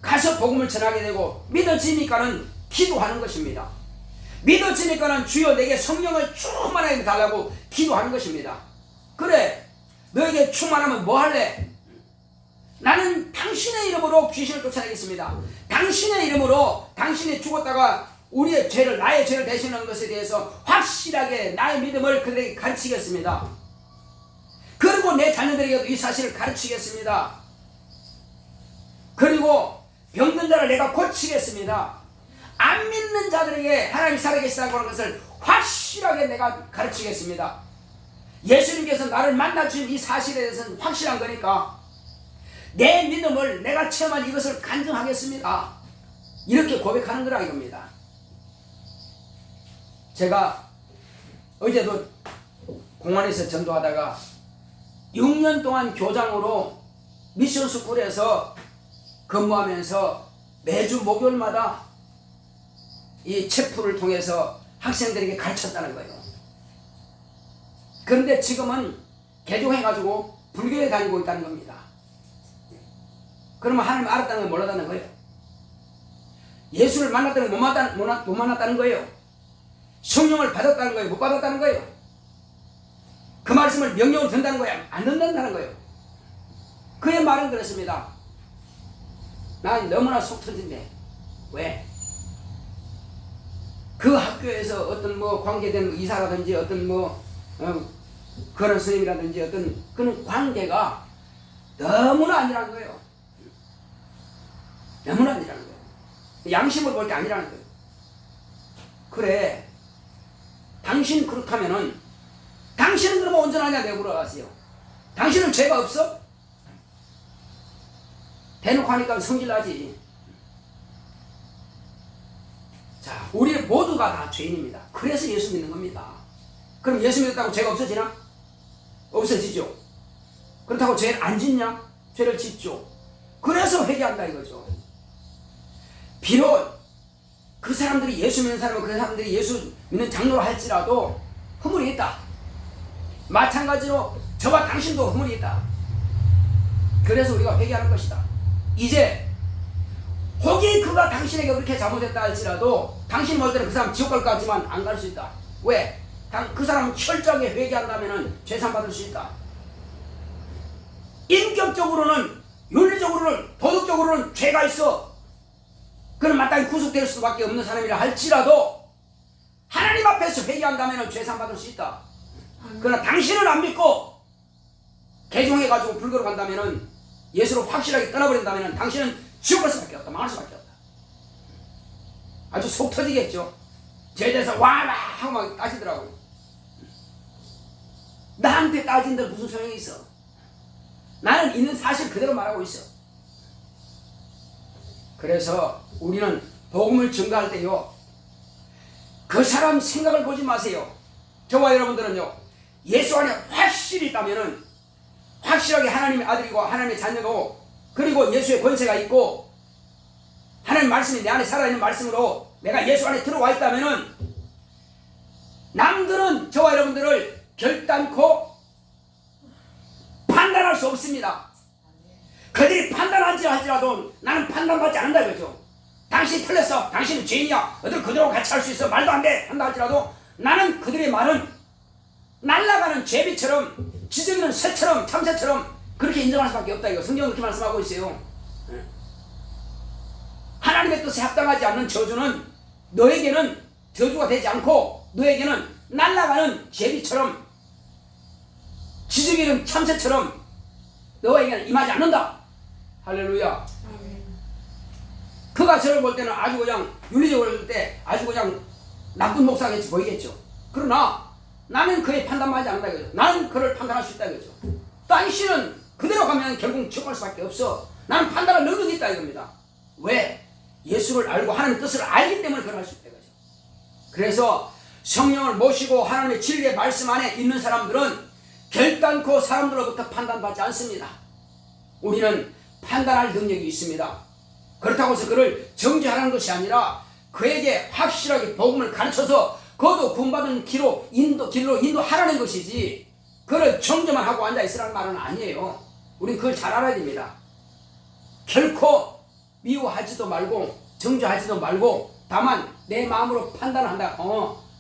가서 복음을 전하게 되고, 믿어지니까는 기도하는 것입니다. 믿어지니까는 주여 내게 성령을 충만하게 달라고 기도하는 것입니다. 그래, 너에게 충만하면 뭐 할래? 나는 당신의 이름으로 귀신을 쫓아내겠습니다. 당신의 이름으로 당신이 죽었다가 우리의 죄를, 나의 죄를 대신하는 것에 대해서 확실하게 나의 믿음을 그들에게 가르치겠습니다. 그리고 내 자녀들에게도 이 사실을 가르치겠습니다. 그리고 병든 자를 내가 고치겠습니다. 안 믿는 자들에게 하나님이 살아계시다고 하는 것을 확실하게 내가 가르치겠습니다. 예수님께서 나를 만나주신 이 사실에 대해서는 확실한 거니까 내 믿음을 내가 체험한 이것을 간증하겠습니다. 이렇게 고백하는 거라 이겁니다. 제가 어제도 공원에서 전도하다가 6년 동안 교장으로 미션 스쿨에서 근무하면서 매주 목요일마다 이 책풀을 통해서 학생들에게 가르쳤다는 거예요. 그런데 지금은 개종해가지고 불교에 다니고 있다는 겁니다. 그러면 하나님 알았다는 걸 몰랐다는 거예요. 예수를 만났다는 걸 못 만났다는 거예요. 성령을 받았다는 거예요. 못 받았다는 거예요. 그 말씀을 명령으로 든다는 거야? 안 듣는다는 거예요. 그의 말은 그렇습니다. 난 너무나 속 터진데 왜? 그 학교에서 어떤 뭐 관계된 이사라든지 어떤 뭐 그런 선생님이라든지 어떤 그런 관계가 너무나 아니라는 거예요. 너무나 아니라는 거예요. 양심을 볼 때 아니라는 거예요. 그래, 당신 그렇다면은 당신은 그러면 온전하냐 내가 물어봤어요. 당신은 죄가 없어? 대놓고 하니까 성질나지. 자, 우리 모두가 다 죄인입니다. 그래서 예수 믿는 겁니다. 그럼 예수 믿었다고 죄가 없어지나? 없어지죠. 그렇다고 죄를 안 짓냐? 죄를 짓죠. 그래서 회개한다 이거죠. 비록 그 사람들이 예수 믿는 사람은 그 사람들이 예수 믿는 장로로 할지라도 허물이 있다. 마찬가지로 저와 당신도 허물이 있다. 그래서 우리가 회개하는 것이다. 이제 혹이 그가 당신에게 그렇게 잘못했다 할지라도 당신이 볼 때는 그 사람 지옥 갈 것 같지만 안 갈 수 있다. 왜? 그 사람은 철저하게 회개한다면 죄산 받을 수 있다. 인격적으로는, 윤리적으로는, 도덕적으로는 죄가 있어. 그는 마땅히 구속될 수밖에 없는 사람이라 할지라도 하나님 앞에서 회개한다면 죄산 받을 수 있다. 그러나 당신은 안 믿고 개종해가지고 불교로 간다면, 예수로 확실하게 떠나버린다면 당신은 지옥 갈 수밖에 없다. 망할 수밖에 없다. 아주 속 터지겠죠. 죄에 대해서 와라 하고 막 따지더라고요. 나한테 따진들 무슨 소용이 있어? 나는 있는 사실 그대로 말하고 있어. 그래서 우리는 복음을 전가할 때요, 그 사람 생각을 보지 마세요. 저와 여러분들은요, 예수 안에 확실히 있다면은, 확실하게 하나님의 아들이고 하나님의 자녀고, 그리고 예수의 권세가 있고 하나님 말씀이 내 안에 살아있는 말씀으로 내가 예수 안에 들어와 있다면은 남들은 저와 여러분들을 결단코 판단할 수 없습니다. 그들이 판단하지 할지라도 나는 판단받지 않는다 이거죠. 당신이 틀렸어, 당신은 죄인이야, 어들 그들하고 같이 할 수 있어, 말도 안 돼 한다 할지라도 나는 그들의 말은 날아가는 제비처럼, 지저귀는 새처럼, 참새처럼 그렇게 인정할 수밖에 없다 이거. 성경은 그렇게 말씀하고 있어요. 하나님의 뜻에 합당하지 않는 저주는 너에게는 저주가 되지 않고 너에게는 날아가는 제비처럼, 지저귀는 참새처럼 너에게는 임하지 않는다. 할렐루야. 그가 저를 볼 때는 아주 그냥 윤리적으로 볼 때 아주 그냥 나쁜 목사같이 보이겠죠. 그러나 나는 그의 판단하지 않는다 이거죠. 나는 그를 판단할 수 있다 이거죠. 당신은 그대로 가면 결국 지옥 갈 수밖에 없어. 나는 판단할 능력이 있다 이겁니다. 왜? 예수를 알고 하나님의 뜻을 알기 때문에 그걸 할 수 있다 이거죠. 그래서 성령을 모시고 하나님의 진리의 말씀 안에 있는 사람들은 결단코 사람들로부터 판단받지 않습니다. 우리는 판단할 능력이 있습니다. 그렇다고 해서 그를 정죄하라는 것이 아니라 그에게 확실하게 복음을 가르쳐서 그도 구원받은 길로 인도하라는 것이지, 그를 정죄만 하고 앉아있으라는 말은 아니에요. 우린 그걸 잘 알아야 됩니다. 결코 미워하지도 말고 정죄하지도 말고 다만 내 마음으로 판단을 한다.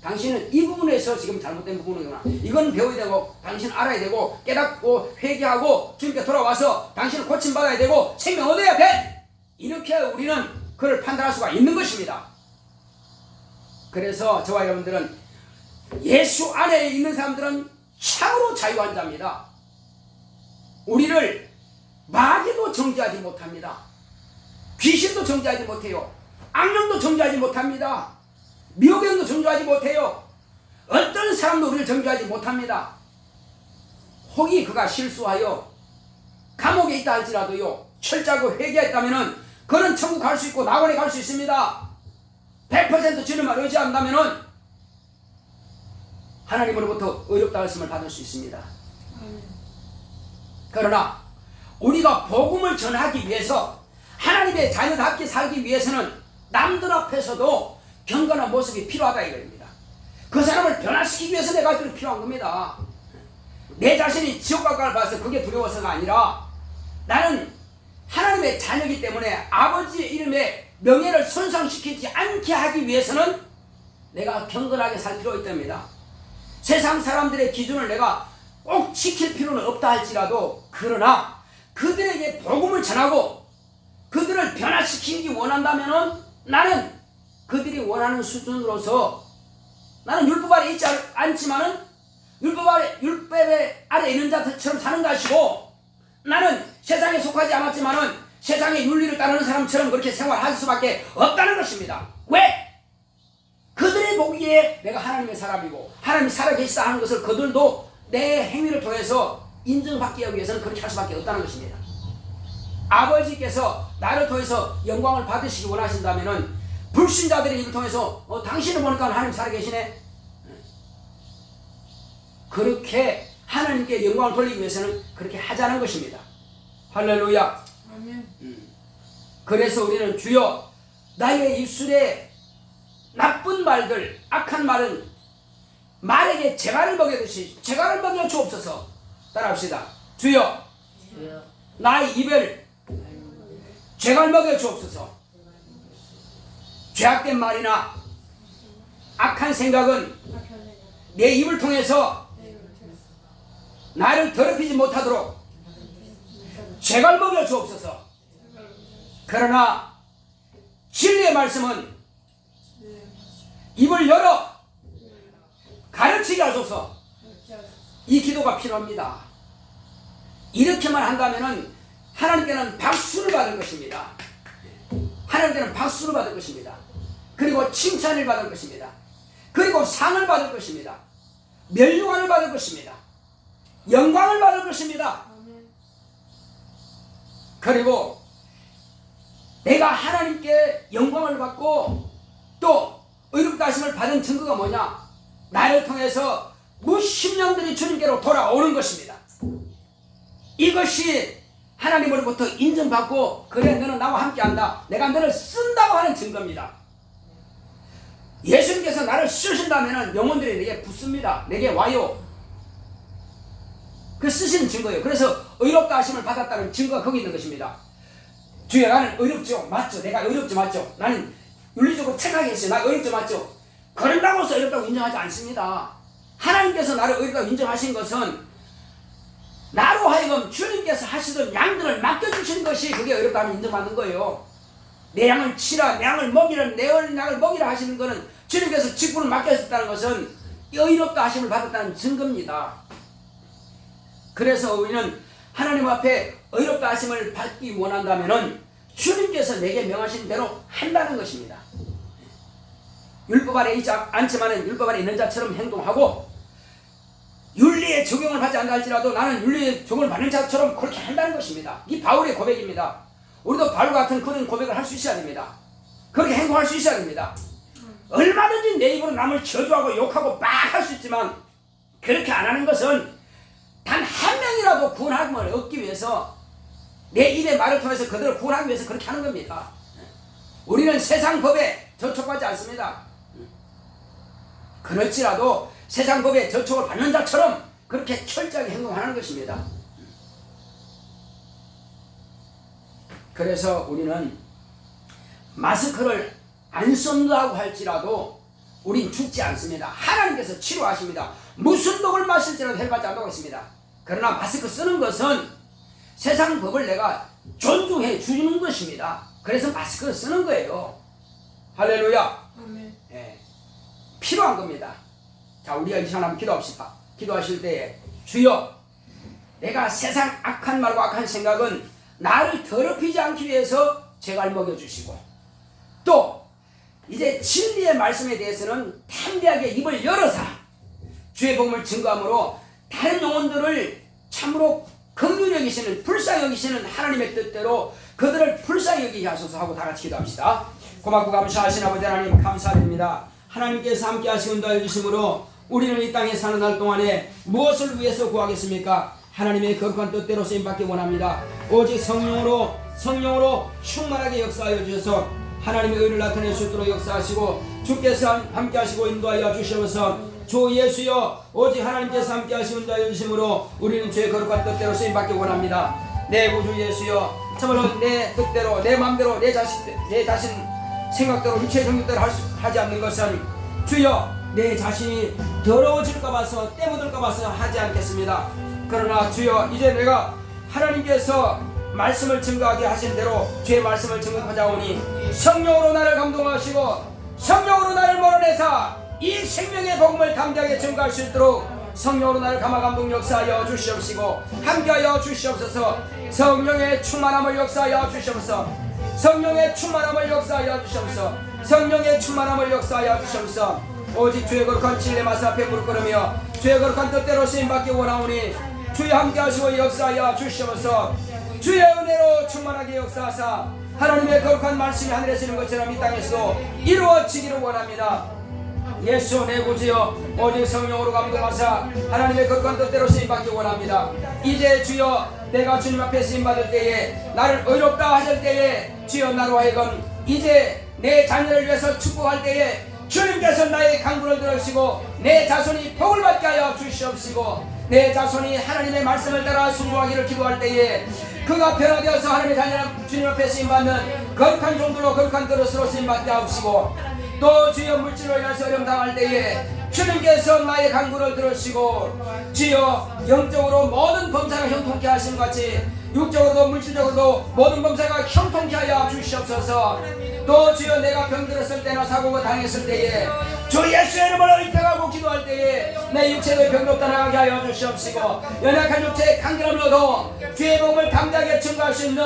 당신은 이 부분에서 지금 잘못된 부분이구나. 이건 배워야 되고 당신은 알아야 되고 깨닫고 회개하고 주님께 돌아와서 당신은 고침받아야 되고 생명 얻어야 돼. 이렇게 우리는 그를 판단할 수가 있는 것입니다. 그래서 저와 여러분들은 예수 안에 있는 사람들은 참으로 자유한 자입니다. 우리를 마귀도 정죄하지 못합니다. 귀신도 정죄하지 못해요. 악령도 정죄하지 못합니다. 미혹행도 정죄하지 못해요. 어떤 사람도 우리를 정죄하지 못합니다. 혹이 그가 실수하여 감옥에 있다 할지라도요, 철저하고 회개했다면은 그는 천국 갈 수 있고 낙원에 갈 수 있습니다. 100% 주님을 의지한다면은 하나님으로부터 의롭다 하심을 받을 수 있습니다. 그러나 우리가 복음을 전하기 위해서, 하나님의 자녀답게 살기 위해서는 남들 앞에서도 경건한 모습이 필요하다 이겁니다. 그 사람을 변화시키기 위해서 내가 그렇게 필요한 겁니다. 내 자신이 지옥 갈 걸 봐서 그게 두려워서가 아니라 나는 하나님의 자녀이기 때문에 아버지의 이름에 명예를 손상시키지 않게 하기 위해서는 내가 경건하게 살 필요가 있답니다. 세상 사람들의 기준을 내가 꼭 지킬 필요는 없다 할지라도 그러나 그들에게 복음을 전하고 그들을 변화시키기 원한다면은 나는 그들이 원하는 수준으로서 나는 율법 아래 있지 않지만은 율법 아래 있는 자처럼 사는 것이고 나는 세상에 속하지 않았지만은 세상의 윤리를 따르는 사람처럼 그렇게 생활할 수밖에 없다는 것입니다. 왜? 그들이 보기에 내가 하나님의 사람이고 하나님이 살아계시다 하는 것을 그들도 내 행위를 통해서 인정받기 위해서는 그렇게 할 수밖에 없다는 것입니다. 아버지께서 나를 통해서 영광을 받으시기 원하신다면은 불신자들의 입을 통해서 당신을 보니까 하나님 살아계시네, 그렇게 하나님께 영광을 돌리기 위해서는 그렇게 하자는 것입니다. 할렐루야. 아멘. 그래서 우리는 주여 나의 입술에 나쁜 말들, 악한 말은 말에게 재갈을 먹여주시, 재갈을 먹여 주옵소서. 따라합시다. 주여 나의 입을 재갈 먹여 주옵소서. 죄악된 말이나 악한 생각은 내 입을 통해서 나를 더럽히지 못하도록 재갈 먹여 주옵소서. 그러나 진리의 말씀은 입을 열어 가르치게 하소서. 이 기도가 필요합니다. 이렇게만 한다면은 하나님께는 박수를 받을 것입니다. 하나님께는 박수를 받을 것입니다. 그리고 칭찬을 받을 것입니다. 그리고 상을 받을 것입니다. 멸류관을 받을 것입니다. 영광을 받을 것입니다. 그리고 내가 하나님께 영광을 받고 또 의롭다 하심을 받은 증거가 뭐냐? 나를 통해서 무십 년들이 주님께로 돌아오는 것입니다. 이것이 하나님으로부터 인정받고 그래 너는 나와 함께한다, 내가 너를 쓴다고 하는 증거입니다. 예수님께서 나를 쓰신다면 영혼들이 내게 붙습니다. 내게 와요. 그 쓰시는 증거예요. 그래서 의롭다 하심을 받았다는 증거가 거기 있는 것입니다. 주여 나는 의롭죠? 맞죠? 내가 의롭죠? 맞죠? 나는 윤리적으로 착하게 나 의롭죠? 맞죠? 그런다고 해서 의롭다고 인정하지 않습니다. 하나님께서 나를 의롭다고 인정하신 것은 나로 하여금 주님께서 하시던 양들을 맡겨주신 것이 그게 의롭다고 인정받는 거예요. 내 양을 치라, 내 양을 먹이라, 내 양을 먹이라 하시는 것은 주님께서 직분을 맡겨주셨다는 것은 의롭다 하심을 받았다는 증거입니다. 그래서 우리는 하나님 앞에 의롭다 하심을 받기 원한다면 주님께서 내게 명하신 대로 한다는 것입니다. 율법 아래 있지 않지만 율법 아래 있는 자처럼 행동하고 윤리의 적용을 받지 않다 할지라도 나는 윤리의 적용을 받는 자처럼 그렇게 한다는 것입니다. 이 바울의 고백입니다. 우리도 바울과 같은 그런 고백을 할 수 있어야 됩니다. 그렇게 행동할 수 있어야 됩니다. 얼마든지 내 입으로 남을 저주하고 욕하고 막 할 수 있지만 그렇게 안 하는 것은 단 한 명이라도 구원함을 얻기 위해서 내 입의 말을 통해서 그들을 구원하기 위해서 그렇게 하는 겁니다. 우리는 세상 법에 저촉하지 않습니다. 그럴지라도 세상 법에 저촉을 받는 자처럼 그렇게 철저하게 행동하는 것입니다. 그래서 우리는 마스크를 안 쓴다고 할지라도 우린 죽지 않습니다. 하나님께서 치료하십니다. 무슨 독을 마실지라도 해받지 않다고 했습니다. 그러나 마스크 쓰는 것은 세상 법을 내가 존중해 주는 것입니다. 그래서 마스크를 쓰는 거예요. 할렐루야. 예, 필요한 겁니다. 자, 우리가 이 시간 한번 기도합시다. 기도하실 때에 주여 내가 세상 악한 말과 악한 생각은 나를 더럽히지 않기 위해서 제갈 먹여주시고 또 이제 진리의 말씀에 대해서는 담대하게 입을 열어서 주의 복음을 증거함으로 다른 영혼들을 참으로 긍휼히 여기시는 불쌍히 여기시는 하나님의 뜻대로 그들을 불쌍히 여기게 하소서 하고 다 같이 기도합시다. 고맙고 감사하신 아버지 하나님 감사드립니다. 하나님께서 함께 하시고 해주심으로 우리는 이 땅에 사는 날 동안에 무엇을 위해서 구하겠습니까? 하나님의 거룩한 뜻대로 쓰임받기 원합니다. 오직 성령으로 충만하게 역사하여 주셔서 하나님의 의를 나타낼 수 있도록 역사하시고 주께서 함께 하시고 인도하여 주시옵소서. 주 예수여 오직 하나님께서 함께 하시고 인도하여 주심으로 우리는 주의 거룩한 뜻대로 쓰임받기 원합니다. 내 구주 예수여 참으로 내 뜻대로 내 마음대로 내 자신 생각대로 육체의 정욕대로 하지 않는 것은 주여 내 자신이 더러워질까 봐서 때묻을까 봐서 하지 않겠습니다. 그러나 주여 이제 내가 하나님께서 말씀을 증거하게 하신 대로 주의 말씀을 증거하자 오니 성령으로 나를 감동하시고 성령으로 나를 몰아내사 이 생명의 복음을 담대하게 증거할 수 있도록 성령으로 나를 감화 감동 역사하여 주시옵시고 함께하여 주시옵소서. 성령의 충만함을 역사하여 주시옵소서. 성령의 충만함을 역사하여 주시옵소서. 성령의 충만함을 역사하여 주시옵소서. 오직 주의 거룩한 진리 마사 앞에 무릎 꿇으며 주의 거룩한 뜻대로 쓰임받기 원하오니 주의 함께하시고 역사하여 주시옵소서. 주의 은혜로 충만하게 역사하사 하나님의 거룩한 말씀이 하늘에서 있는 것처럼 이 땅에서도 이루어지기를 원합니다. 예수 내 구주여 오직 성령으로 감동하사 하나님의 거룩한 뜻대로 쓰임받기 원합니다. 이제 주여 내가 주님 앞에 쓰임받을 때에 나를 의롭다 하실 때에 주여 나로 하여금 이제 내 자녀를 위해서 축복할 때에 주님께서 나의 간구를 들으시고 내 자손이 복을 받게 하여 주시옵시고 내 자손이 하나님의 말씀을 따라 순종하기를 기도할 때에 그가 변화되어서 하나님의 자녀 주님 앞에 쓰임받는 거룩한 종들로 거룩한 그릇으로 쓰임받게 하옵시고 또 주여 물질로 인해서 어려움 당할 때에 주님께서 나의 간구를 들으시고 주여 영적으로 모든 범사가 형통케 하신 같이 육적으로도 물질적으로도 모든 범사가 형통케 하여 주시옵소서. 또 주여 내가 병들었을 때나 사고가 당했을 때에 주 예수의 이름으로 의탁하고 기도할 때에 내 육체의 병도 떠나가게 하여 주시옵시고 연약한 육체의 강건함으로도 주의 복음을 담대하게 증거할 수 있는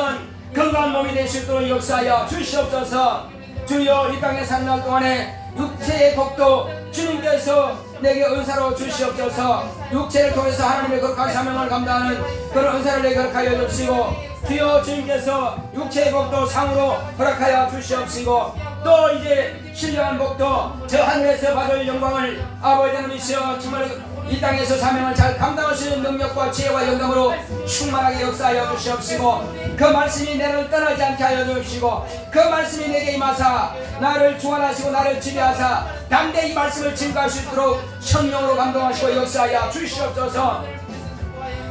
건강한 몸이 될 수 있도록 역사하여 주시옵소서. 주여 이 땅에 사는 날 동안에 육체의 복도 주님께서 내게 은사로 주시옵소서. 육체를 통해서 하나님의 거룩한 사명을 감당하는 그런 은사를 내게 허락하여 주시고 주여 주님께서 육체의 복도 상으로 허락하여 주시옵시고 또 이제 신령한 복도 저 하늘에서 받을 영광을 아버지 하나님이시여 정말 이 땅에서 사명을 잘 감당할 수 있는 능력과 지혜와 영감으로 충만하게 역사하여 주시옵시고 그 말씀이 나를 떠나지 않게 하여 주시고 그 말씀이 내게 임하사 나를 주관하시고 나를 지배하사 담대히 이 말씀을 증거할 수 있도록 성령으로 감동하시고 역사하여 주시옵소서.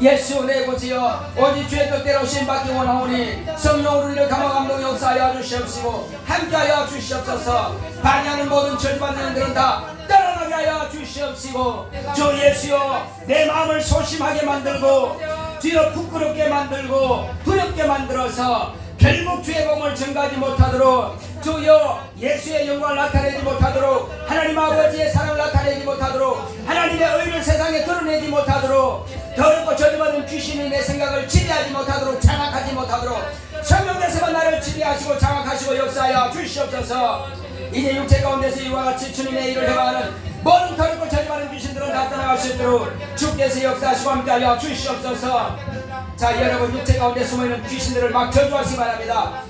예수 내 구주여 오직 주의 뜻대로 쓰임받기 원하오니 성령으로 우리를 감화 감동 역사하여 주시옵시고 함께하여 주시옵소서. 방해하는 모든 저주받는 들은 다 떠나가게 하여 주시옵시고 주 예수여 내 마음을 소심하게 만들고 주여 부끄럽게 만들고 두렵게 만들어서 결국 주의 복음을 전가하지 못하도록 주여 예수의 영광을 나타내지 못하도록 하나님 아버지의 사랑을 나타내지 못하도록 하나님의 의를 세상에 드러내지 못하도록 더럽고 저주받은 귀신이 내 생각을 지배하지 못하도록 장악하지 못하도록 성령께서만 나를 지배하시고 장악하시고 역사하여 주시옵소서. 이제 육체 가운데서 이와 같이 주님의 일을 해가는 모든 더럽고 저주받은 귀신들은 다 떠나갈 수 있도록 주께서 역사하시고 함께하여 주시옵소서. 자 여러분 육체 가운데 숨어있는 귀신들을 막 저주하시기 바랍니다.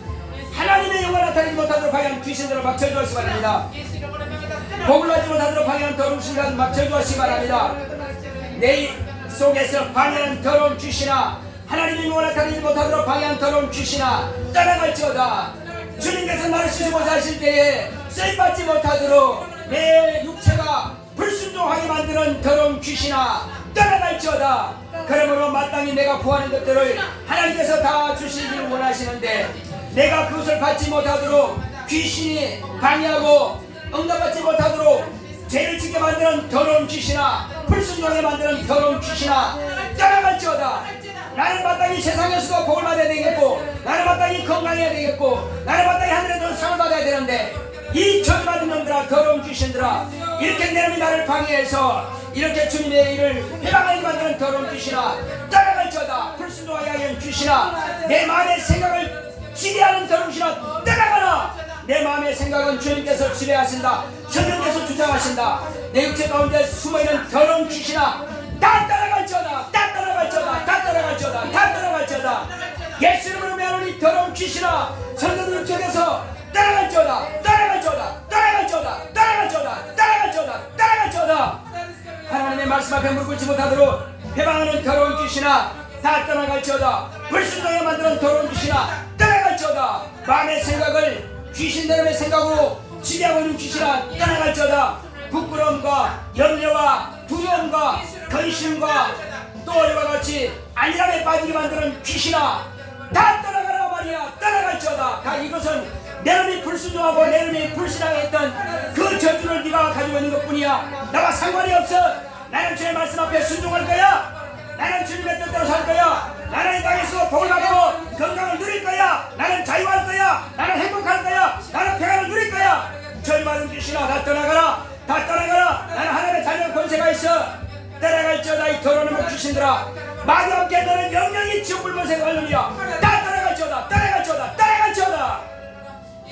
하나님의 영광을 나타내지 못하도록 방해하는 귀신들을 막 저주하시기 바랍니다. 복을 받지 못하도록 방해하는 더러운 신들을 막 저주하시기 바랍니다. 내 속에서 방해하는 더러운 귀신아 하나님의 영광을 나타내지 못하도록 방해하는 더러운 귀신아 떠나갈지어다. 주님께서 나를 쓰시고 사실 때에 쓰임받지 못하도록 내 육체가 불순종하게 만드는 더러운 귀신아 떠나갈지어다. 그러므로 마땅히 내가 구하는 것들을 하나님께서 다 주시기를 원하시는데 내가 그것을 받지 못하도록 귀신이 방해하고 응답받지 못하도록 죄를 짓게 만드는 더러운 귀신아 불순종하게 만드는 더러운 귀신아 떠나갈지어다. 나는 마땅히 세상에서도 복을 받아야 되겠고 나는 마땅히 건강해야 되겠고 나는 마땅히 하늘에서 상을 받아야 되는데 이 저주받은 놈들아 더러운 귀신들아 이렇게 내 놈이 나를 방해해서 이렇게 주님의 일을 해방하게 만드는 더러운 귀신아 떠나갈지어다. 불순종하게 하는 귀신아 내 마음의 생각을 지배하는 더러운 귀신아 떠나가라. 내 마음의 생각은 주님께서 지배하신다. 성령께서 주장하신다. 내 육체 가운데 숨어있는 더러운 귀신아 다 떠나갈지어다. 다 떠나갈지어다. 다 떠나갈지어다. 다 떠나갈지어다. 예수 이름으로 명하노니 더러운 귀신아 성령 쪽에서 떠나갈지어다. 떠나갈지어다. 떠나갈지어다. 떠나갈지어다. 떠나갈지어다. 떠나갈지어다. 하나님의 말씀 앞에 무릎 꿇지 못하도록 해방하는 더러운 귀신아 다 떠나갈지어다. 불순종하게 만드는 더러운 귀신아 떠나갈지어다. 마음의 생각을 귀신들의 생각으로 지배하고 있는 귀신아 떠나갈지어다. 부끄러움과 염려와 두려움과 근심과 또 이와 같이 안일함에 빠지게 만드는 귀신아 다 떠나가라 말이야. 떠나갈지어다. 다 이것은 내 놈이 불순종하고 내 놈이 불신앙했던 그 저주를 네가 가지고 있는 것뿐이야. 나와 상관이 없어. 나는 주의 말씀 앞에 순종할 거야. 나는 주님의 뜻대로 살 거야. 나는 이 땅에서 복을 받고 건강을 누릴 거야. 나는 자유할 거야. 나는 행복할 거야. 나는 평안을 누릴 거야. 저희 말씀 주시나 다 떠나가라. 다 떠나가라. 나는 하나님의 자녀 권세가 있어. 떠나갈지어다. 이 더러운 목 주신들아, 마귀 함께 너는 영영이 지옥 불면서 할렐루야. 다 떠나갈지어다. 떠나갈지어다. 떠나갈지어다.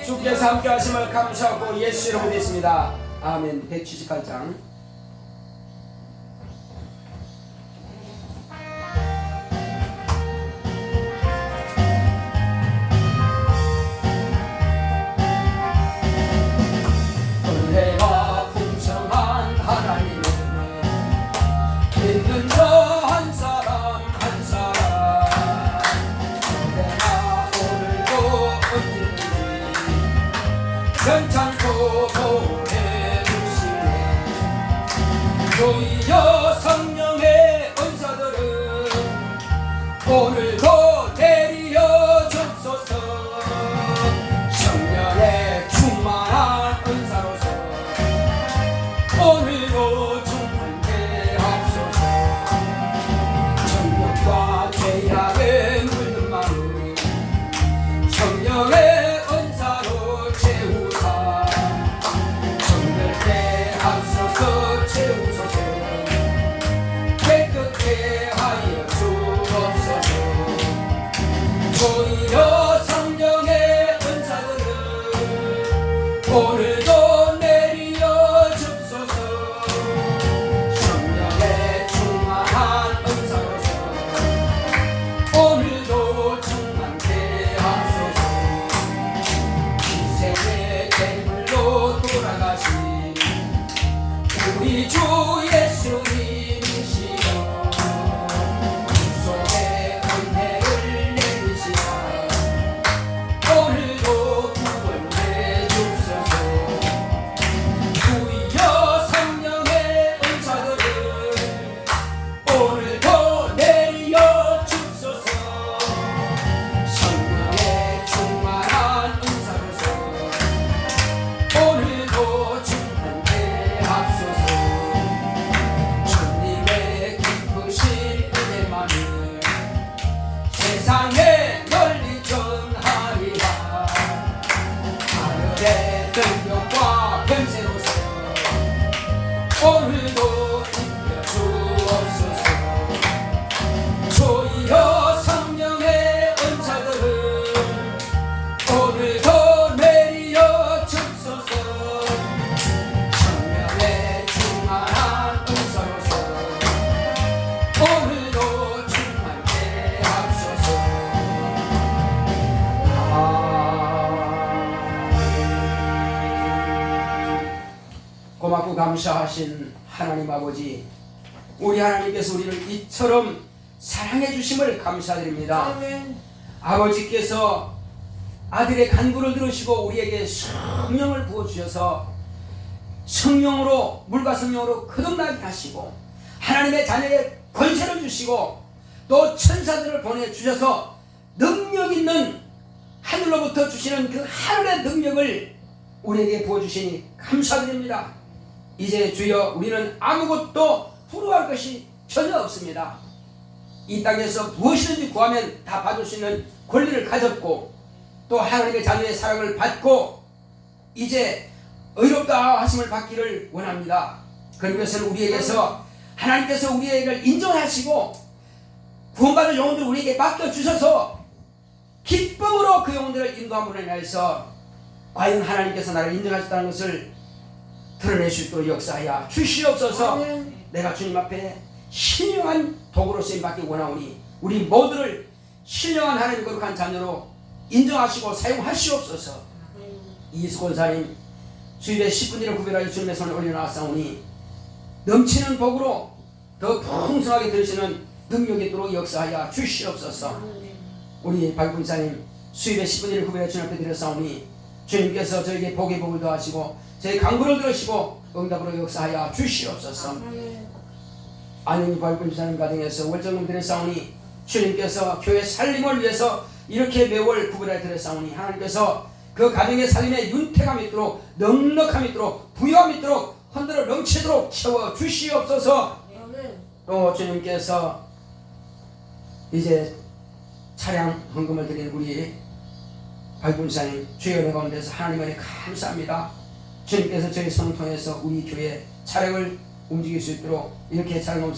주께서 함께 하심을 감사하고 예수 이름으로 믿습니다. 아멘. 178장. 은혜가 풍성한 하나님은 믿는 자 한 사람 한 사람 언제나 오늘도 언제든지 괜찮고 보호해 주시네. 주여 성령의 은사들은 오늘도 내리어 줍소서. 성령의 충만한 은사로서 오늘도 충만케 하소서. 정욕과 죄악에 물든 마음 성령의 은사로 채우사. 정결케 하소서. 채우소서. 깨끗게 하여 주옵소서. 주여 성령의 은사들은 오늘도 내리어 줍소서. 성령의 충만한 은사로서 오늘도 충만케 하소서. 인생의 대물로 돌아가신 우리 주 예수님이시여 속에 은혜를 내리시사 오늘도 구원해 주소서. 주여 성령의 은사들을 오늘도 내려 줍소서. 성령의 충만한 은사로서 오늘도 충만케 하소서. 주님의 기쁘신 은혜만을 세상에 널리 전하리라. 하늘의 능력과 권세로서 오늘도 임여 주옵소서. 주여 성령의 은사들을 오늘도 내리어 줍소서. 성령의 충만한 은사로서 오늘도 충만케 하소서. 고맙고 감사하신 하나님 아버지, 우리 하나님께서 우리를 이처럼 사랑해 주심을 감사드립니다. 아버지께서 아들의 간구를 들으시고 우리에게 성령을 부어주셔서 성령으로, 물과 성령으로 거듭나게 하시고 하나님의 자녀의 권세를 주시고 또 천사들을 보내주셔서 능력 있는 하늘로부터 주시는 그 하늘의 능력을 우리에게 부어주시니 감사드립니다. 이제 주여 우리는 아무것도 부러워할 것이 전혀 없습니다. 이 땅에서 무엇이든지 구하면 다 받을 수 있는 권리를 가졌고 또 하나님의 자녀의 사랑을 받고 이제 의롭다 하심을 받기를 원합니다. 그런 것을 우리에게서 하나님께서 우리에게 인정하시고 구원받은 영혼들 우리에게 맡겨주셔서 기쁨으로 그 영혼들을 인도함으로 인하여서 과연 하나님께서 나를 인정하셨다는 것을 드러낼 수 있도록 역사하여 주시옵소서. 내가 주님 앞에 신령한 도구로 쓰임받기 원하오니 우리 모두를 신령한 하나님 거룩한 자녀로 인정하시고 사용하시옵소서. 이수 권사님 주일에 10분 일을 구별하여 주님의 손을 올려놨사오니 넘치는 복으로 더 풍성하게 들으시는 능력이 있도록 역사하여 주시옵소서. 우리 박 권사님 수입에 10분 일을 구별하여 주님 앞에 드렸사오니 주님께서 저에게 복의 복을 더하시고 저희 간구를 들으시고 응답으로 역사하여 주시옵소서. 안영희 발군사님 가정에서 월정금 드렸사오니 주님께서 교회 살림을 위해서 이렇게 매월 구별하여 드렸사오니 하나님께서 그 가정의 살림에 윤택함이 있도록 넉넉함이 있도록 부유함이 있도록 흔들어 넘치도록 채워 주시옵소서. 또 주님께서 이제 차량 헌금을 드리는 우리 박군사님 주의 은혜 가운데서 하나님 은혜 감사합니다. 주님께서 저희 성통해서 우리 교회 차량을 움직일 수 있도록 이렇게 차량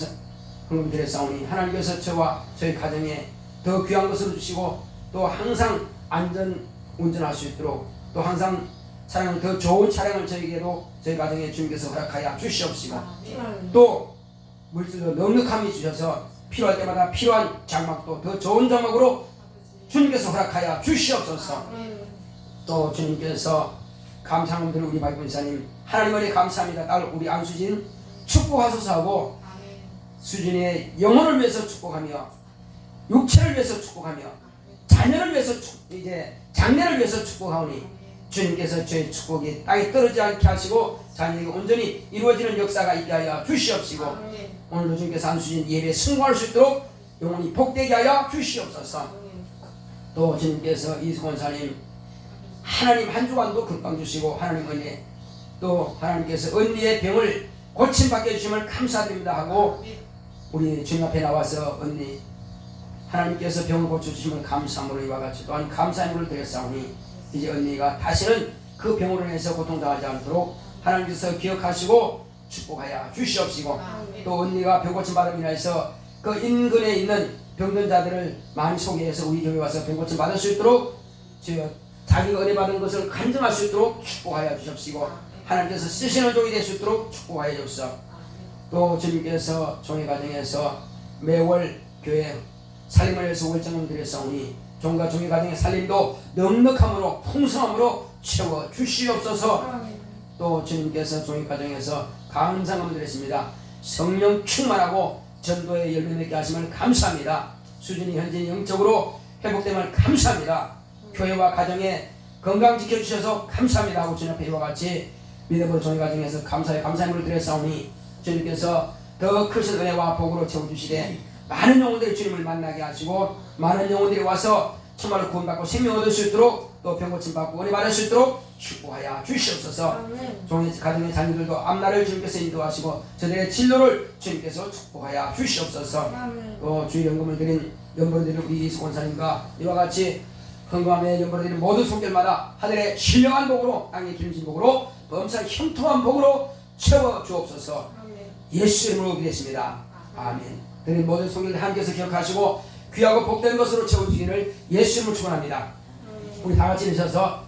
헌금 드렸사오니 하나님께서 저와 저희 가정에 더 귀한 것을 주시고 또 항상 안전 운전할 수 있도록 또 항상 차량을 더 좋은 차량을 저희에게도 저희 가정에 주님께서 허락하여 주시옵시고 또 물질로 넉넉함이 주셔서 필요할 때마다 필요한 장막도 더 좋은 장막으로 주님께서 허락하여 주시옵소서. 또 주님께서 감사함을 드리는 우리 박군사님 하나님 은혜 감사합니다. 딸 우리 안수진 축복하소서 하고 수진의 영혼을 위해서 축복하며 육체를 위해서 축복하며 자녀를 위해서 이제 장래를 위해서 축복하오니 주님께서 저의 축복이 땅에 떨어지지 않게 하시고 자녀에게 온전히 이루어지는 역사가 있게 하여 주시옵시고 오늘도 주님께서 안수진 예배에 승부할 수 있도록 영혼이 복되게 하여 주시옵소서. 또 주님께서 이수권사님 하나님 한 주간도 건강 주시고 하나님 은혜 또 하나님께서 언니의 병을 고침받게 해주심을 감사드립니다 하고 우리 주님 앞에 나와서 언니 하나님께서 병을 고쳐주심을 감사함으로 이와 같이 또한 감사함을 드렸사오니 이제 언니가 다시는 그 병으로 인해서 고통당하지 않도록 하나님께서 기억하시고 축복하여 주시옵시고 또 언니가 병 고침받음으로 인해서 그 인근에 있는 병든 자들을 많이 소개해서 우리 교회 와서 병 고침 받을 수 있도록 자기가 은혜 받은 것을 간증할 수 있도록 축복하여 주십시고 하나님께서 쓰시는 종이 될 수 있도록 축복하여 주옵소서. 또 주님께서 종의 가정에서 매월 교회 살림을 위해서 월정을 드렸사오니 종과 종의 가정의 살림도 넉넉함으로 풍성함으로 채워 주시옵소서. 또 주님께서 종의 가정에서 감사함을 드렸습니다. 성령 충만하고 전도의 열매 맺게 하심을 감사합니다. 수준이 현재 영적으로 회복됨을 감사합니다. 교회와 가정에 건강 지켜주셔서 감사합니다 하고 주님 앞에 이와 같이 믿음으로 종의 가정에서 감사함을 드렸사오니 주님께서 더 크신 은혜와 복으로 채워주시되 많은 영혼들이 주님을 만나게 하시고 많은 영혼들이 와서 정말로 구원받고 생명 얻을 수 있도록 또 병고침 받고 은혜 받을 수 있도록 축복하여 주시옵소서. 종의 가정의 자녀들도 앞날을 주님께서 인도하시고 저들의 진로를 주님께서 축복하여 주시옵소서. 또 주의 연금을 드린 연보를 드린 우리 이수권사님과 이와 같이 헌금함에 연보를 드린 모든 손길마다 하늘의 신령한 복으로 땅의 기름진 복으로 범사의 형통한 복으로 채워 주옵소서. 예수 이름으로 기도했습니다. 아멘. 드린 모든 손길들 하나님께서 기억하시고 귀하고 복된 것으로 채워주기를 예수 이름으로 축원합니다. 우리 다 같이 일어서서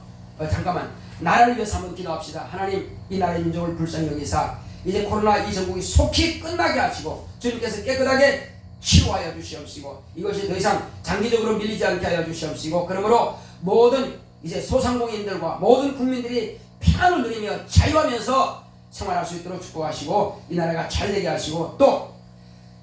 잠깐만 나라를 위해서 한번 기도합시다. 하나님 이 나라의 민족을 불쌍히 여기사 이제 코로나 이 전국이 속히 끝나게 하시고 주님께서 깨끗하게 치유하여 주시옵시고 이것이 더 이상 장기적으로 밀리지 않게 하여 주시옵시고 그러므로 모든 이제 소상공인들과 모든 국민들이 평안을 누리며 자유하면서 생활할 수 있도록 축복하시고 이 나라가 잘되게 하시고 또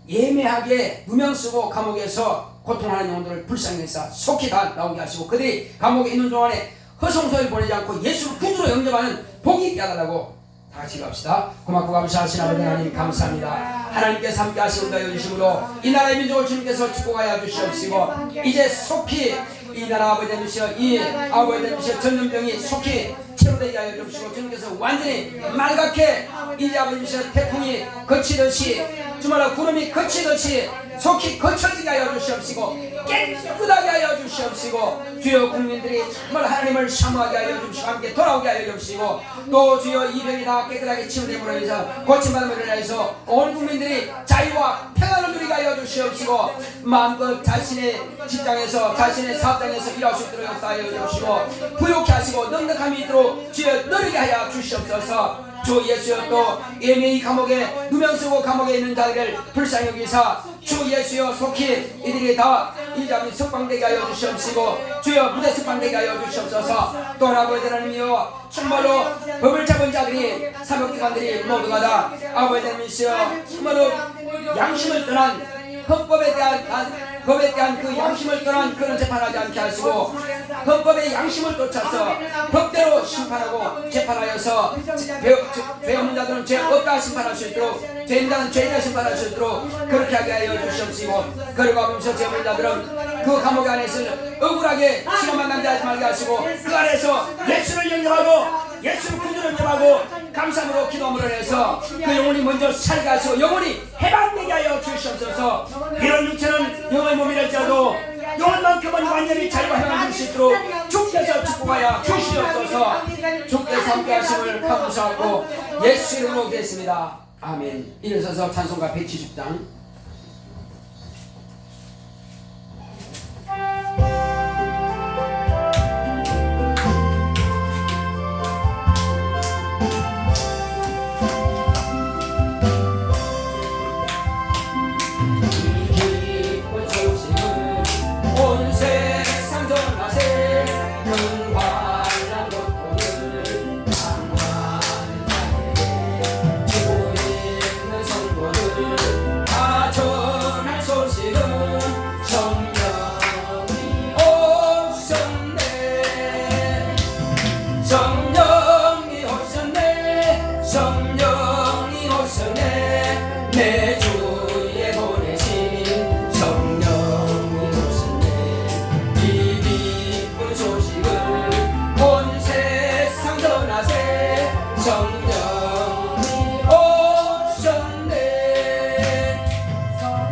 예매하게 누명 쓰고 감옥에서 고통하는 영혼들을 불쌍히 여기사 속히 다 나오게 하시고 그들이 감옥에 있는 동안에 허송소리를 보내지 않고 예수를 구주로 영접하는 복이 있게 하달라고 다 같이 기도합시다. 고맙고 감사하신 아버지 하나님 감사합니다. 하나님께서 함께 하시고 여주심으로 이 나라의 민족을 주님께서 축복하여 주시옵시고 이제 속히 이 나라 아버지 되시어 이 아버지 되시어 전염병이 속히 채워되게 하여 주시고 주님께서 완전히 맑게 이제 아버지 되시어 태풍이 거치듯이 주말로 구름이 거치듯이 속히 거쳐지게 하여 주시옵시고 깨끗하게 하여 주시옵시고 주여 국민들이 정말 하나님을 사모하게 하여 주시고 함께 돌아오게 하여 주시고 또 주여 이 병이 다 깨끗하게 치유됨으로 인해서 고침받음으로 인해서 온 국민들이 자유와 평안을 누리게 하여 주시옵시고 마음껏 자신의 직장에서 자신의 사업장에서 일할 수 있도록 역사하여 주시고 부욕케 하시고 넉넉함이 있도록 주여 누리게 하여 주시옵소서. 주 예수여 또 예매의 감옥에 누명 쓰고 감옥에 있는 자들을 불쌍히 여기사 주 예수여 속히 이들이 다 이자미 석방되게 하여 주시옵시고 주여 무대 석방되게 하여 주시옵소서. 또 아버지 하나님이여 정말로 법을 잡은 자들이 사법기관들이 모두가 다 아버지 하나님이시여 정말로 양심을 떠난 헌법에 대한 그 양심을 떠난 그런 재판하지 않게 하시고 헌법의 양심을 쫓아서 법대로 심판하고 재판하여서 죄 없는 자들은 죄 없다 심판할 수 있도록 죄 있는 자는 죄이다 심판할 수 있도록 그렇게 하게 하여 주시옵시고 그리고 하면서 죄 없는 자들은 그 감옥 안에서 억울하게 시간만 낭비하지 말게 하시고 그 안에서 예수를 영접하고 예수를 구주로 영접하고 감사함으로 기도함으로 해서 그 영혼이 먼저 살게 하시고 영혼이 해방되게 하여 주시옵소서. 이런 육체는 영혼의 몸이랄지라도 영혼만큼은 완전히 자유와 해방될 수 있도록 주께서 축복하여 주시옵소서. 주께서 함께 하심을 감사하고 예수 이름으로 기도했습니다. 아멘. 일어서서 찬송가 170장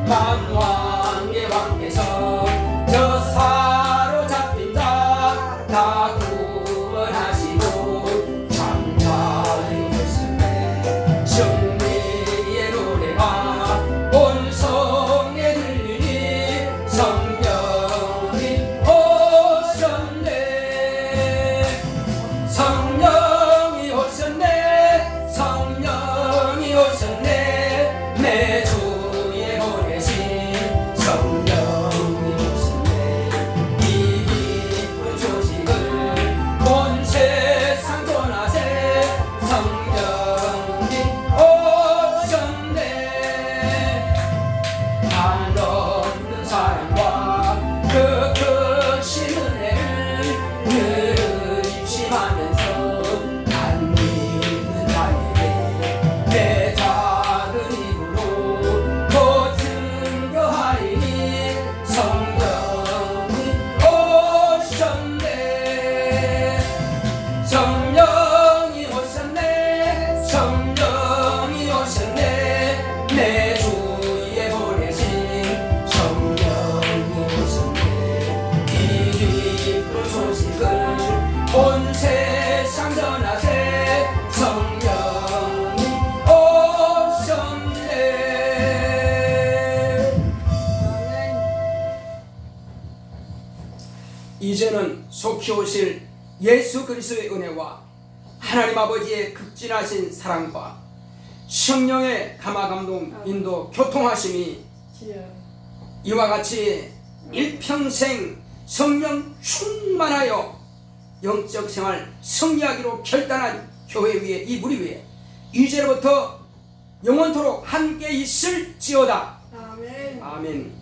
만왕의 왕께서 저 사로잡힌 자 다 구원하시고 장자의 말씀에 승리의 노래가 온 성에 들리니 성령이 오셨네. 성령이 오셨네. 성령이 오셨네. 내 주의 보내신 성령이 오셨네. 이 기쁜 소식을 온 세상 전하세. 성령이 오셨네. 한없는 사랑과 그 크신 은혜를 늘 입심하면서 안 믿는 자에게 내 작은 입으로 곧 증거하리니 성령이 오셨네. 성령이 오셨네. 성령이 오셨네. 내 주에 보내신 성령이 오셨네. 이 기쁜 소식을 온 세상 전하세. 성령이 오셨네. 이제는 속히 오실 예수 그리스도의 은혜와 하나님 아버지의 극진하신 사랑과 성령의 감화감동 인도 교통하심이 이와 같이 일평생 성령 충만하여 영적 생활 승리하기로 결단한 교회 위에 이 무리 위에 이제로부터 영원토록 함께 있을지어다. 아멘. 아멘.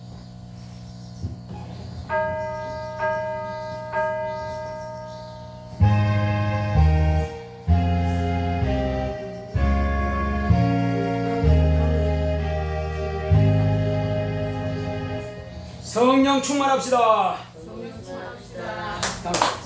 성령 충만합시다. 성령 충만합시다. 다음.